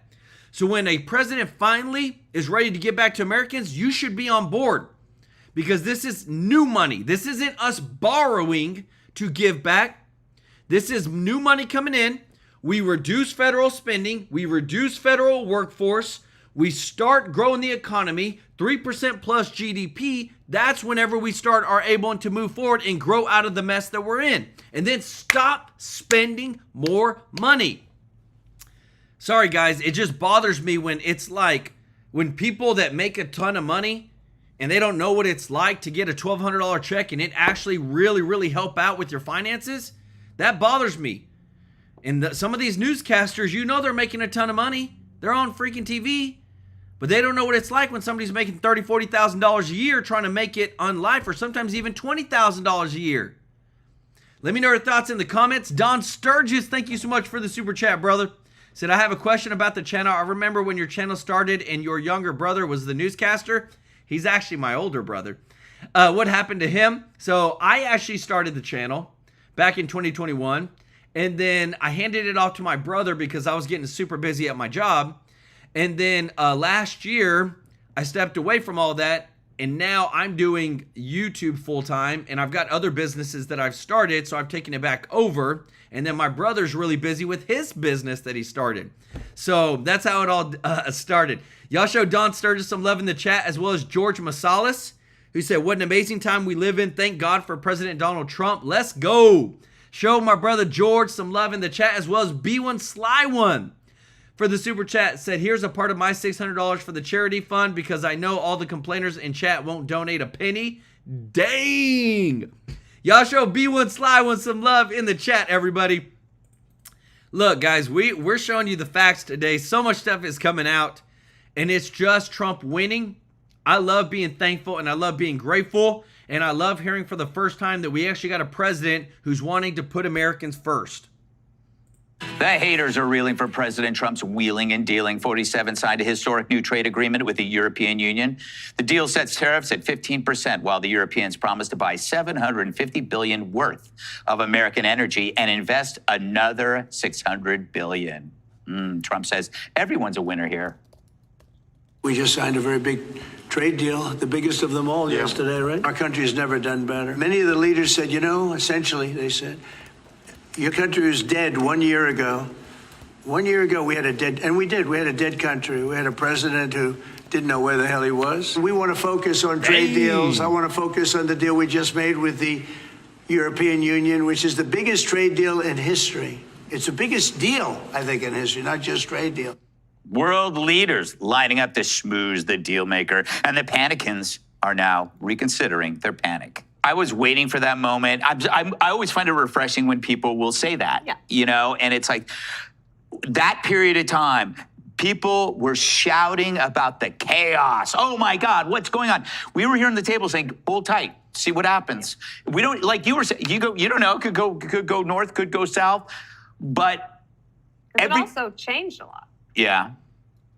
So when a president finally is ready to give back to Americans, you should be on board, because this is new money. This isn't us borrowing to give back. This is new money coming in. We reduce federal spending. We reduce federal workforce. We start growing the economy, 3% plus GDP. That's whenever we are able to move forward and grow out of the mess that we're in. And then stop spending more money. Sorry, guys, it just bothers me when it's like when people that make a ton of money and they don't know what it's like to get a $1,200 check and it actually really help out with your finances. That bothers me. And some of these newscasters, you know, they're making a ton of money. They're on freaking TV, but they don't know what it's like when somebody's making $30,000, $40,000 a year trying to make it on life, or sometimes even $20,000 a year. Let me know your thoughts in the comments. Don Sturgis, thank you so much for the super chat, brother. Said, I have a question about the channel. I remember when your channel started and your younger brother was the newscaster. He's actually my older brother. What happened to him? So I actually started the channel back in 2021. And then I handed it off to my brother because I was getting super busy at my job. And then last year, I stepped away from all that. And now I'm doing YouTube full time. And I've got other businesses that I've started. So I've taken it back over. And then my brother's really busy with his business that he started. So that's how it all started. Y'all show Don Sturgis some love in the chat, as well as George Masalis, who said, what an amazing time we live in. Thank God for President Donald Trump. Let's go. Show my brother George some love in the chat, as well as B1 Sly One for the super chat. Said, here's a part of my $600 for the charity fund because I know all the complainers in chat won't donate a penny. Dang. Y'all show B1 Sly One some love in the chat, everybody. Look, guys, we're showing you the facts today. So much stuff is coming out, and it's just Trump winning. I love being thankful, and I love being grateful, and I love hearing for the first time that we actually got a president who's wanting to put Americans first. The haters are reeling for President Trump's wheeling and dealing. 47 signed a historic new trade agreement with the European Union. The deal sets tariffs at 15%, while the Europeans promise to buy $750 billion worth of American energy and invest another $600 billion. Trump says everyone's a winner here. We just signed a very big trade deal, the biggest of them all yesterday, right? Our country has never done better. Many of the leaders said, you know, essentially, they said, your country was dead 1 year ago 1 year ago, we had a dead country. We had a president who didn't know where the hell he was. We want to focus on trade deals. I want to focus on the deal we just made with the European Union, which is the biggest trade deal in history. It's the biggest deal, I think, in history, not just trade deal. World leaders lining up to schmooze the deal maker, and the panicans are now reconsidering their panic. I was waiting for that moment. I always find it refreshing when people will say that, you know, and it's like that period of time, people were shouting about the chaos. Oh my God, what's going on? We were here on the table saying, hold tight, see what happens. We don't, like you were saying, you don't know, could go north, could go south, but it also changed a lot. Yeah.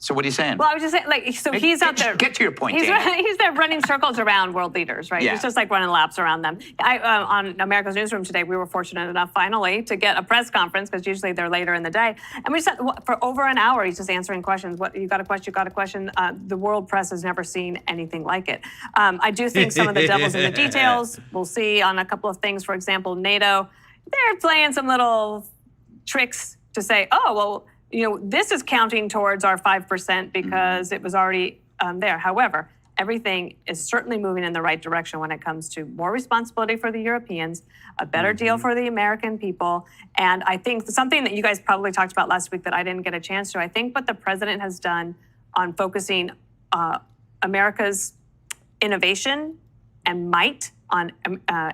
So what are you saying? Well, I was just saying, like, so he's out there. Get to your point, He's Dana. there running circles around world leaders, right? Yeah. He's just like running laps around them. On America's Newsroom today, we were fortunate enough finally to get a press conference, because usually they're later in the day. And we just had, for over an hour, he's just answering questions. What, you got a question, you got a question? The world press has never seen anything like it. I do think some of the devil's in the details. We'll see on a couple of things. For example, NATO, they're playing some little tricks to say, oh, well, you know, this is counting towards our 5% because it was already there. However, everything is certainly moving in the right direction when it comes to more responsibility for the Europeans, a better deal for the American people. And I think something that you guys probably talked about last week that I didn't get a chance to, I think what the president has done on focusing America's innovation and might on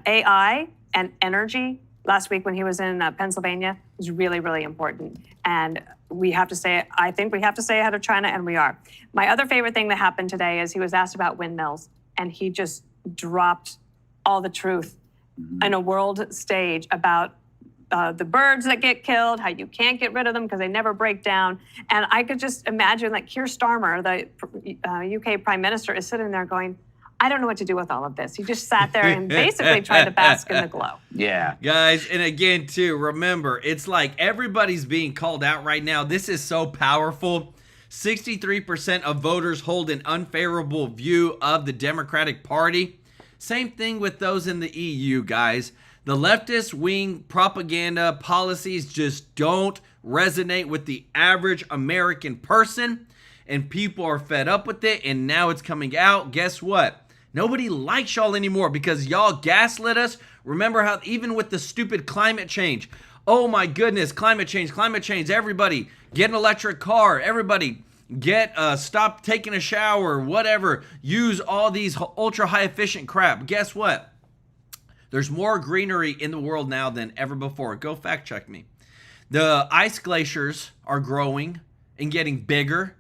AI and energy last week when he was in Pennsylvania was really, really important. And we have to say, I think we have to stay ahead of China, and we are. My other favorite thing that happened today is he was asked about windmills, and he just dropped all the truth in a world stage about the birds that get killed, how you can't get rid of them because they never break down. And I could just imagine, like, Keir Starmer, the UK Prime Minister, is sitting there going, I don't know what to do with all of this. He just sat there and basically tried to bask in the glow. Yeah. Guys, and again, too, remember, it's like everybody's being called out right now. This is so powerful. 63% of voters hold an unfavorable view of the Democratic Party. Same thing with those in the EU, guys. The leftist wing propaganda policies just don't resonate with the average American person, and people are fed up with it, and now it's coming out. Guess what? Nobody likes y'all anymore because y'all gaslit us. Remember how even with the stupid climate change, oh my goodness, climate change, everybody get an electric car, everybody stop taking a shower, whatever, use all these ultra high efficient crap. Guess what? There's more greenery in the world now than ever before. Go fact check me. The ice glaciers are growing and getting bigger.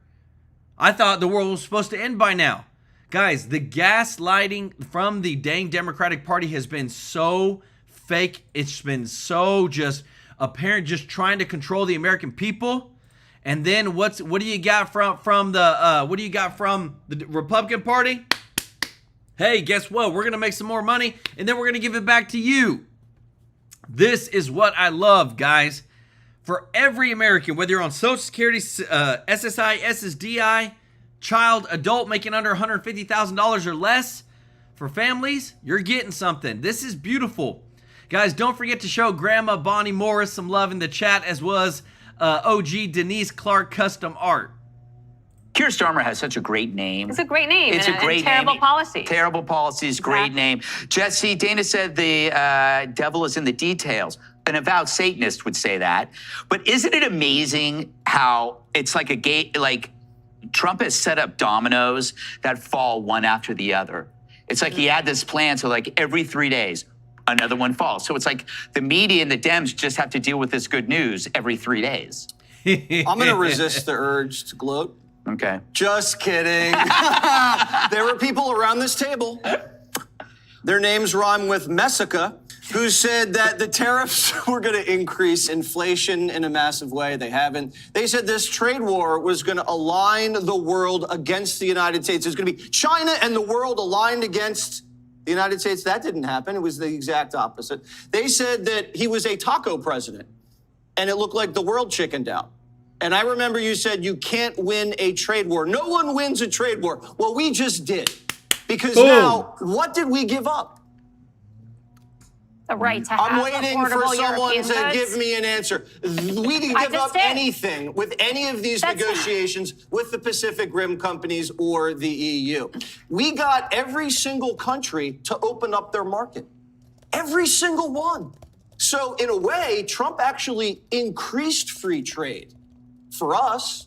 I thought the world was supposed to end by now. Guys, the gaslighting from the dang Democratic Party has been so fake. It's been so just apparent, just trying to control the American people. And then what do you got from the Republican Party? Hey, guess what? We're going to make some more money, and then we're going to give it back to you. This is what I love, guys. For every American, whether you're on Social Security, SSI, SSDI, child, adult making under $150,000 or less, for families, you're getting something. This is beautiful. Guys, don't forget to show Grandma Bonnie Morris some love in the chat, as well as OG Denise Clark Custom Art. Keir Starmer has such a great name. It's a great name. It's a great terrible name. policy. Terrible policies, great name. Jesse, Dana said the devil is in the details. An avowed Satanist would say that. But isn't it amazing how it's like a game, like Trump has set up dominoes that fall one after the other. It's like he had this plan, so like every 3 days, another one falls. So it's like the media and the Dems just have to deal with this good news every 3 days. I'm going to resist the urge to gloat. Okay. Just kidding. There were people around this table. Their names rhyme with Messica, who said that the tariffs were going to increase inflation in a massive way. They haven't. They said this trade war was going to align the world against the United States. It's going to be China and the world aligned against the United States. That didn't happen. It was the exact opposite. They said that he was a taco president, and it looked like the world chickened out. And I remember you said you can't win a trade war. No one wins a trade war. Well, we just did. Because now, what did we give up? The right to I'm have waiting for affordable someone European to goods? give me an answer. We can I give just up did. anything with any of these negotiations with the Pacific Rim companies or the EU. We got every single country to open up their market. Every single one. So in a way, Trump actually increased free trade for us.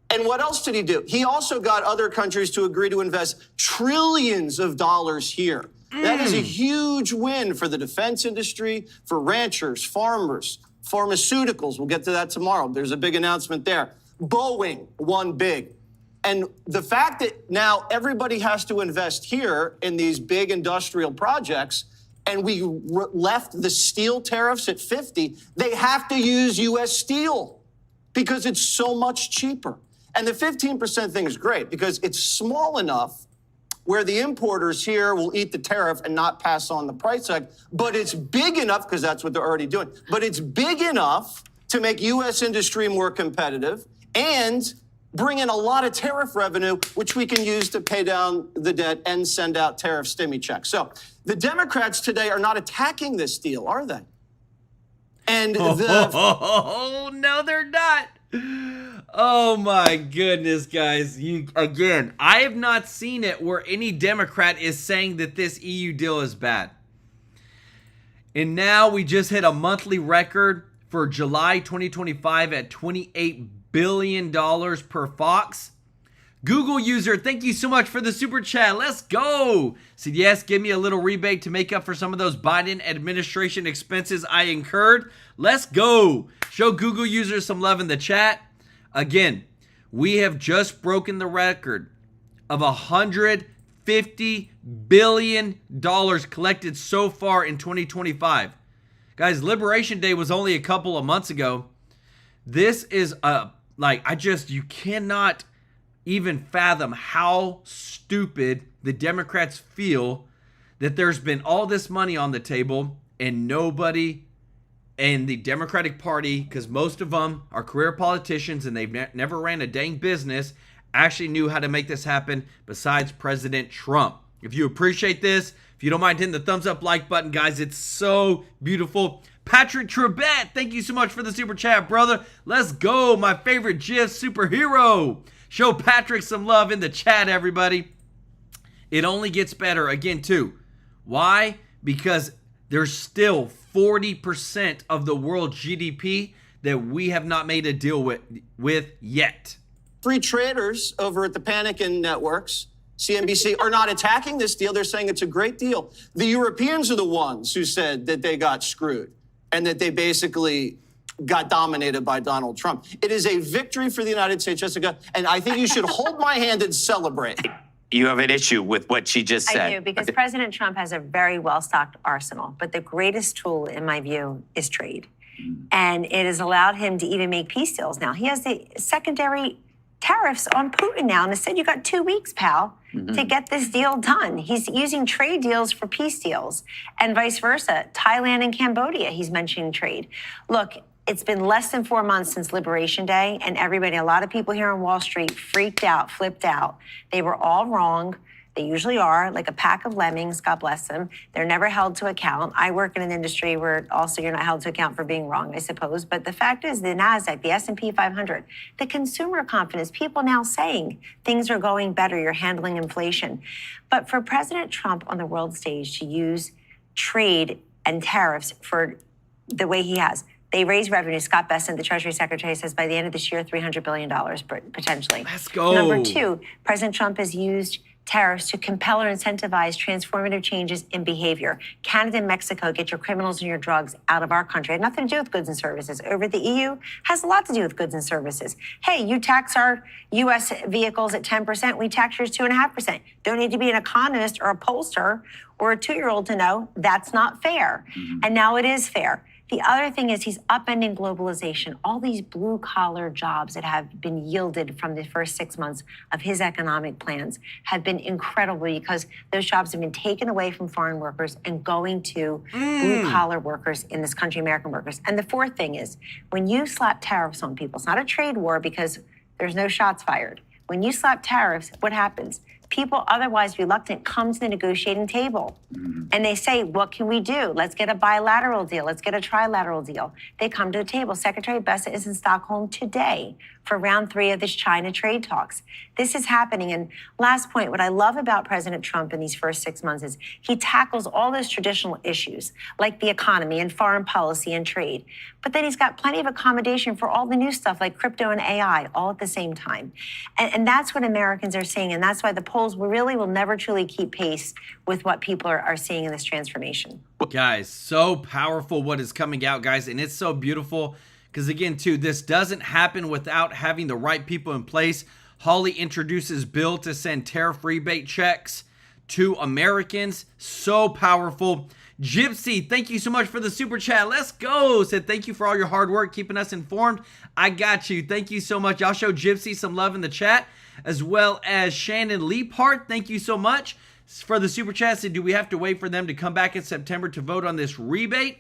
And what else did he do? He also got other countries to agree to invest trillions of dollars here. That is a huge win for the defense industry, for ranchers, farmers, pharmaceuticals. We'll get to that tomorrow. There's a big announcement there. Boeing won big. And the fact that now everybody has to invest here in these big industrial projects, and we left the steel tariffs at 50, they have to use U.S. steel because it's so much cheaper. And the 15% thing is great because it's small enough where the importers here will eat the tariff and not pass on the price hike. But it's big enough, because that's what they're already doing, but it's big enough to make U.S. industry more competitive and bring in a lot of tariff revenue, which we can use to pay down the debt and send out tariff stimmy checks. So the Democrats today are not attacking this deal, are they? And no, they're not. Oh my goodness, guys. Again, I have not seen it where any Democrat is saying that this EU deal is bad. And now we just hit a monthly record for July 2025 at $28 billion per Fox. Google user, thank you so much for the super chat. Let's go. Said, yes, give me a little rebate to make up for some of those Biden administration expenses I incurred. Let's go. Show Google users some love in the chat. Again, we have just broken the record of $150 billion collected so far in 2025. Guys, Liberation Day was only a couple of months ago. This is you cannot even fathom how stupid the Democrats feel that there's been all this money on the table and nobody in the Democratic Party, because most of them are career politicians and they've never ran a dang business, actually knew how to make this happen besides President Trump. If you appreciate this, if you don't mind hitting the thumbs up like button, guys, it's so beautiful. Patrick Trebet, thank you so much for the super chat, brother. Let's go, my favorite GIF superhero. Show Patrick some love in the chat, everybody. It only gets better again, too. Why? Because there's still 40% of the world GDP that we have not made a deal with yet. Free traders over at the Panikin networks, CNBC, are not attacking this deal. They're saying it's a great deal. The Europeans are the ones who said that they got screwed and that they basically got dominated by Donald Trump. It is a victory for the United States, Jessica, and I think you should hold my hand and celebrate. You have an issue with what she just said. I do, because President Trump has a very well-stocked arsenal. But the greatest tool, in my view, is trade. And it has allowed him to even make peace deals now. He has the secondary tariffs on Putin now. And instead, you got 2 weeks, pal, to get this deal done. He's using trade deals for peace deals and vice versa. Thailand and Cambodia, he's mentioning trade. Look, it's been less than 4 months since Liberation Day, and everybody, a lot of people here on Wall Street freaked out, flipped out. They were all wrong. They usually are, like a pack of lemmings, God bless them. They're never held to account. I work in an industry where also you're not held to account for being wrong, I suppose. But the fact is, the NASDAQ, the S&P 500, the consumer confidence, people now saying things are going better, you're handling inflation. But for President Trump on the world stage to use trade and tariffs for the way he has, they raise revenue. Scott Bessent, the Treasury Secretary, says by the end of this year, $300 billion potentially. Let's go. Number two, President Trump has used tariffs to compel or incentivize transformative changes in behavior. Canada and Mexico, get your criminals and your drugs out of our country. It had nothing to do with goods and services. Over the EU, has a lot to do with goods and services. Hey, you tax our U.S. vehicles at 10%, we tax yours 2.5%. Don't need to be an economist or a pollster or a 2-year-old to know that's not fair. And now it is fair. The other thing is he's upending globalization. All these blue-collar jobs that have been yielded from the first 6 months of his economic plans have been incredible because those jobs have been taken away from foreign workers and going to blue-collar workers in this country, American workers. And the fourth thing is when you slap tariffs on people, it's not a trade war because there's no shots fired. When you slap tariffs, what happens? people otherwise reluctant come to the negotiating table and they say, what can we do? Let's get a bilateral deal. Let's get a trilateral deal. They come to the table. Secretary Bessa is in Stockholm today for round 3 of this China trade talks. This is happening. And last point, what I love about President Trump in these first 6 months is he tackles all those traditional issues like the economy and foreign policy and trade. But then he's got plenty of accommodation for all the new stuff like crypto and AI all at the same time. And that's what Americans are seeing. And that's why the polls really will never truly keep pace with what people are seeing in this transformation. Guys, so powerful what is coming out, guys. And it's so beautiful. Because again, too, this doesn't happen without having the right people in place. Hawley introduces bill to send tariff rebate checks to Americans. So powerful. Gypsy, thank you so much for the super chat. Let's go. Said thank you for all your hard work, keeping us informed. I got you. Thank you so much. I'll show Gypsy some love in the chat, as well as Shannon Leaphart. Thank you so much for the super chat. Said, do we have to wait for them to come back in September to vote on this rebate?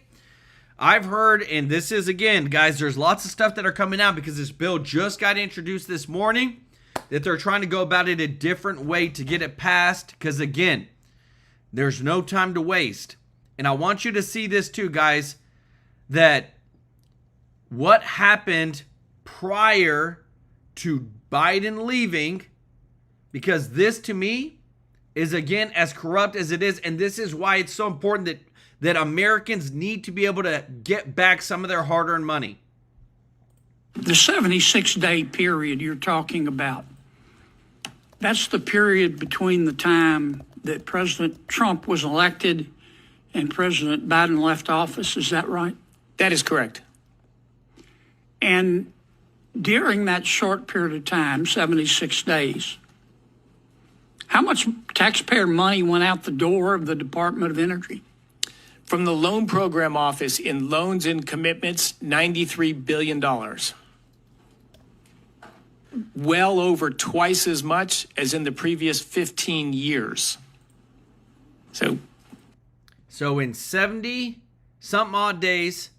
I've heard, and this is, again, guys, there's lots of stuff that are coming out because this bill just got introduced this morning, that they're trying to go about it a different way to get it passed because, again, there's no time to waste. And I want you to see this too, guys, that what happened prior to Biden leaving, because this, to me, is, again, as corrupt as it is, and this is why it's so important that Americans need to be able to get back some of their hard-earned money. The 76-day period you're talking about, that's the period between the time that President Trump was elected and President Biden left office. Is that right? That is correct. And during that short period of time, 76 days, how much taxpayer money went out the door of the Department of Energy? From the Loan Program Office in loans and commitments, $93 billion. Well over twice as much as in the previous 15 years. So in 70-something odd days,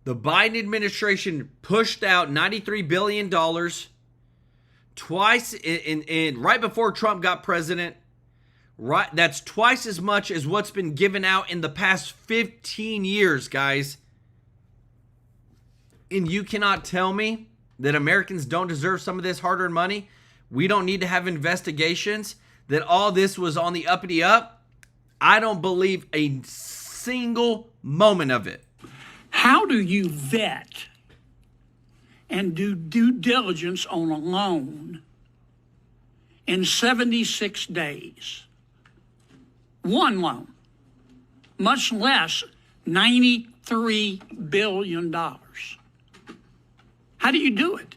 the Biden administration pushed out $93 billion twice in right before Trump got president. Right, that's twice as much as what's been given out in the past 15 years, guys. And you cannot tell me that Americans don't deserve some of this hard-earned money. We don't need to have investigations, that all this was on the uppity up. I don't believe a single moment of it. How do you vet and do due diligence on a loan in 76 days? One loan, much less $93 billion. How do you do it?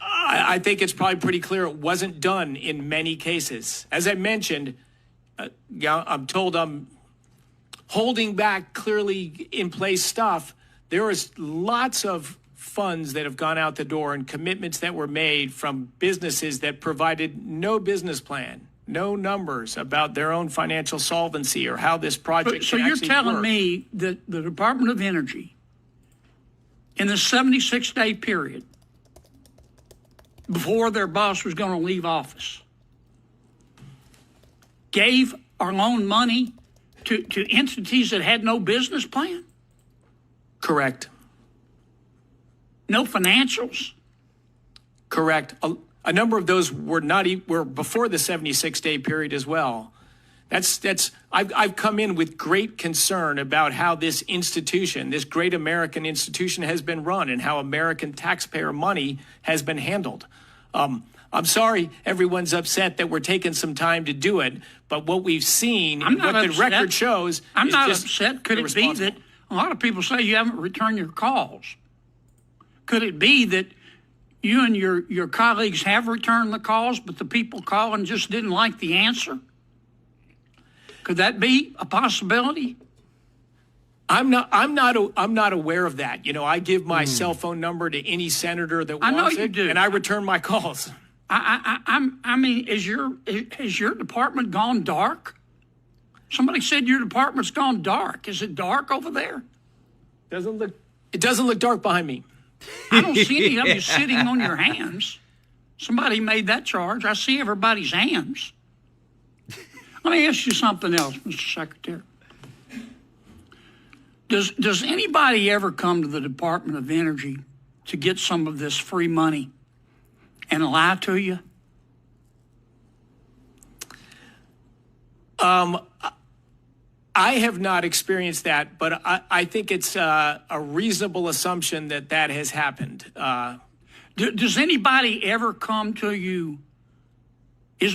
I think it's probably pretty clear it wasn't done in many cases. As I mentioned, I'm told I'm holding back clearly in place stuff. There is lots of funds that have gone out the door and commitments that were made from businesses that provided no business plan, no numbers about their own financial solvency or how this project So can you're actually telling work. me that the Department of Energy, in the 76-day period before their boss was going to leave office, gave or loaned money to entities that had no business plan? Correct. No financials? Correct. A number of those were were before the 76-day period as well. I've come in with great concern about how this institution, this great American institution, has been run and how American taxpayer money has been handled. I'm sorry everyone's upset that we're taking some time to do it, but what we've seen and what the record shows I'm is not just upset. Could it be irresponsible. that a lot of people say you haven't returned your calls? Could it be that you and your colleagues have returned the calls, but the people calling just didn't like the answer? Could that be a possibility? I'm not aware of that. You know, I give my cell phone number to any senator that wants I know you it, do. and I return my calls. I mean, has your department gone dark? Somebody said your department's gone dark. Is it dark over there? It doesn't look dark behind me. I don't see any of you sitting on your hands. Somebody made that charge. I see everybody's hands. Let me ask you something else, Mr. Secretary. Does anybody ever come to the Department of Energy to get some of this free money and lie to you? I have not experienced that, but I think it's a reasonable assumption that that has happened. Does anybody ever come to you?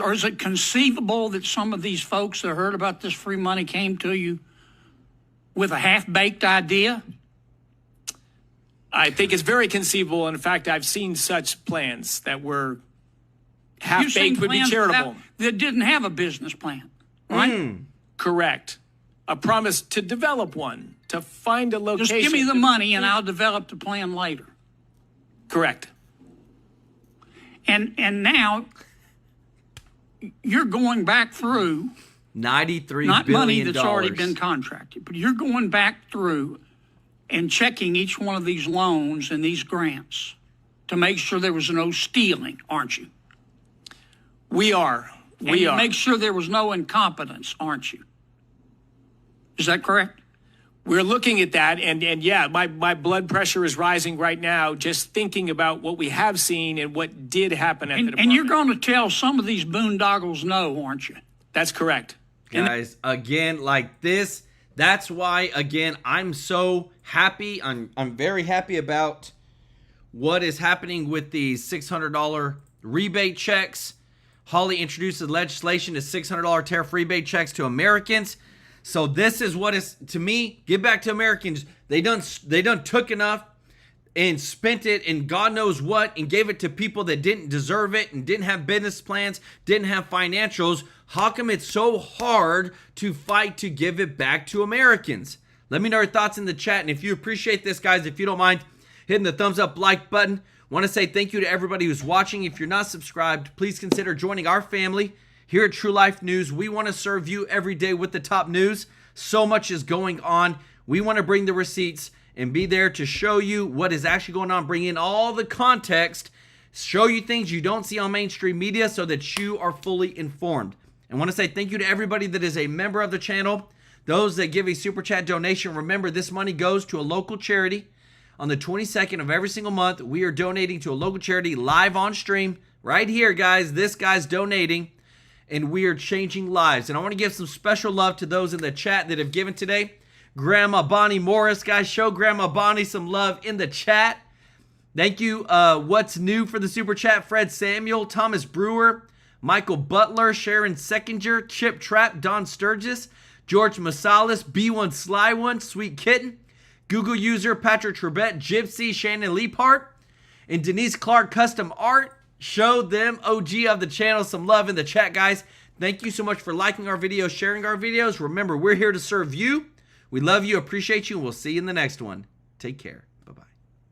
Or is it conceivable that some of these folks that heard about this free money came to you with a half-baked idea? I think it's very conceivable. In fact, I've seen such plans that were half-baked would be charitable. That didn't have a business plan, right? Correct. A promise to develop one, to find a location. Just give me the money and I'll develop the plan later. Correct. And now you're going back through $93 billion. Not money that's already been contracted, but you're going back through and checking each one of these loans and these grants to make sure there was no stealing, aren't you? We are. And you make sure there was no incompetence, aren't you? Is that correct? We're looking at that, and yeah, my blood pressure is rising right now just thinking about what we have seen and what did happen at the department. And you're going to tell some of these boondoggles no, aren't you? That's correct. Guys, again, like this, that's why, again, I'm so happy. I'm very happy about what is happening with these $600 rebate checks. Hawley introduces legislation to $600 tariff rebate checks to Americans. So this is what is, to me, give back to Americans. They done took enough and spent it and God knows what and gave it to people that didn't deserve it and didn't have business plans, didn't have financials. How come it's so hard to fight to give it back to Americans? Let me know your thoughts in the chat. And if you appreciate this, guys, if you don't mind hitting the thumbs up like button. Want to say thank you to everybody who's watching. If you're not subscribed, please consider joining our family. Here at TrueLife News, we want to serve you every day with the top news. So much is going on. We want to bring the receipts and be there to show you what is actually going on, bring in all the context, show you things you don't see on mainstream media so that you are fully informed. I want to say thank you to everybody that is a member of the channel. Those that give a super chat donation, remember this money goes to a local charity. On the 22nd of every single month, we are donating to a local charity live on stream. Right here, guys, this guy's donating. And we are changing lives. And I want to give some special love to those in the chat that have given today. Grandma Bonnie Morris, guys, show Grandma Bonnie some love in the chat. Thank you. What's new for the super chat? Fred Samuel, Thomas Brewer, Michael Butler, Sharon Seckinger, Chip Trapp, Don Sturgis, George Masalis, B1 Sly One, Sweet Kitten, Google user Patrick Trebet, Gypsy, Shannon Leapart, and Denise Clark Custom Art. Show them, OG of the channel, some love in the chat, guys. Thank you so much for liking our videos, sharing our videos. Remember, we're here to serve you. We love you, appreciate you, and we'll see you in the next one. Take care.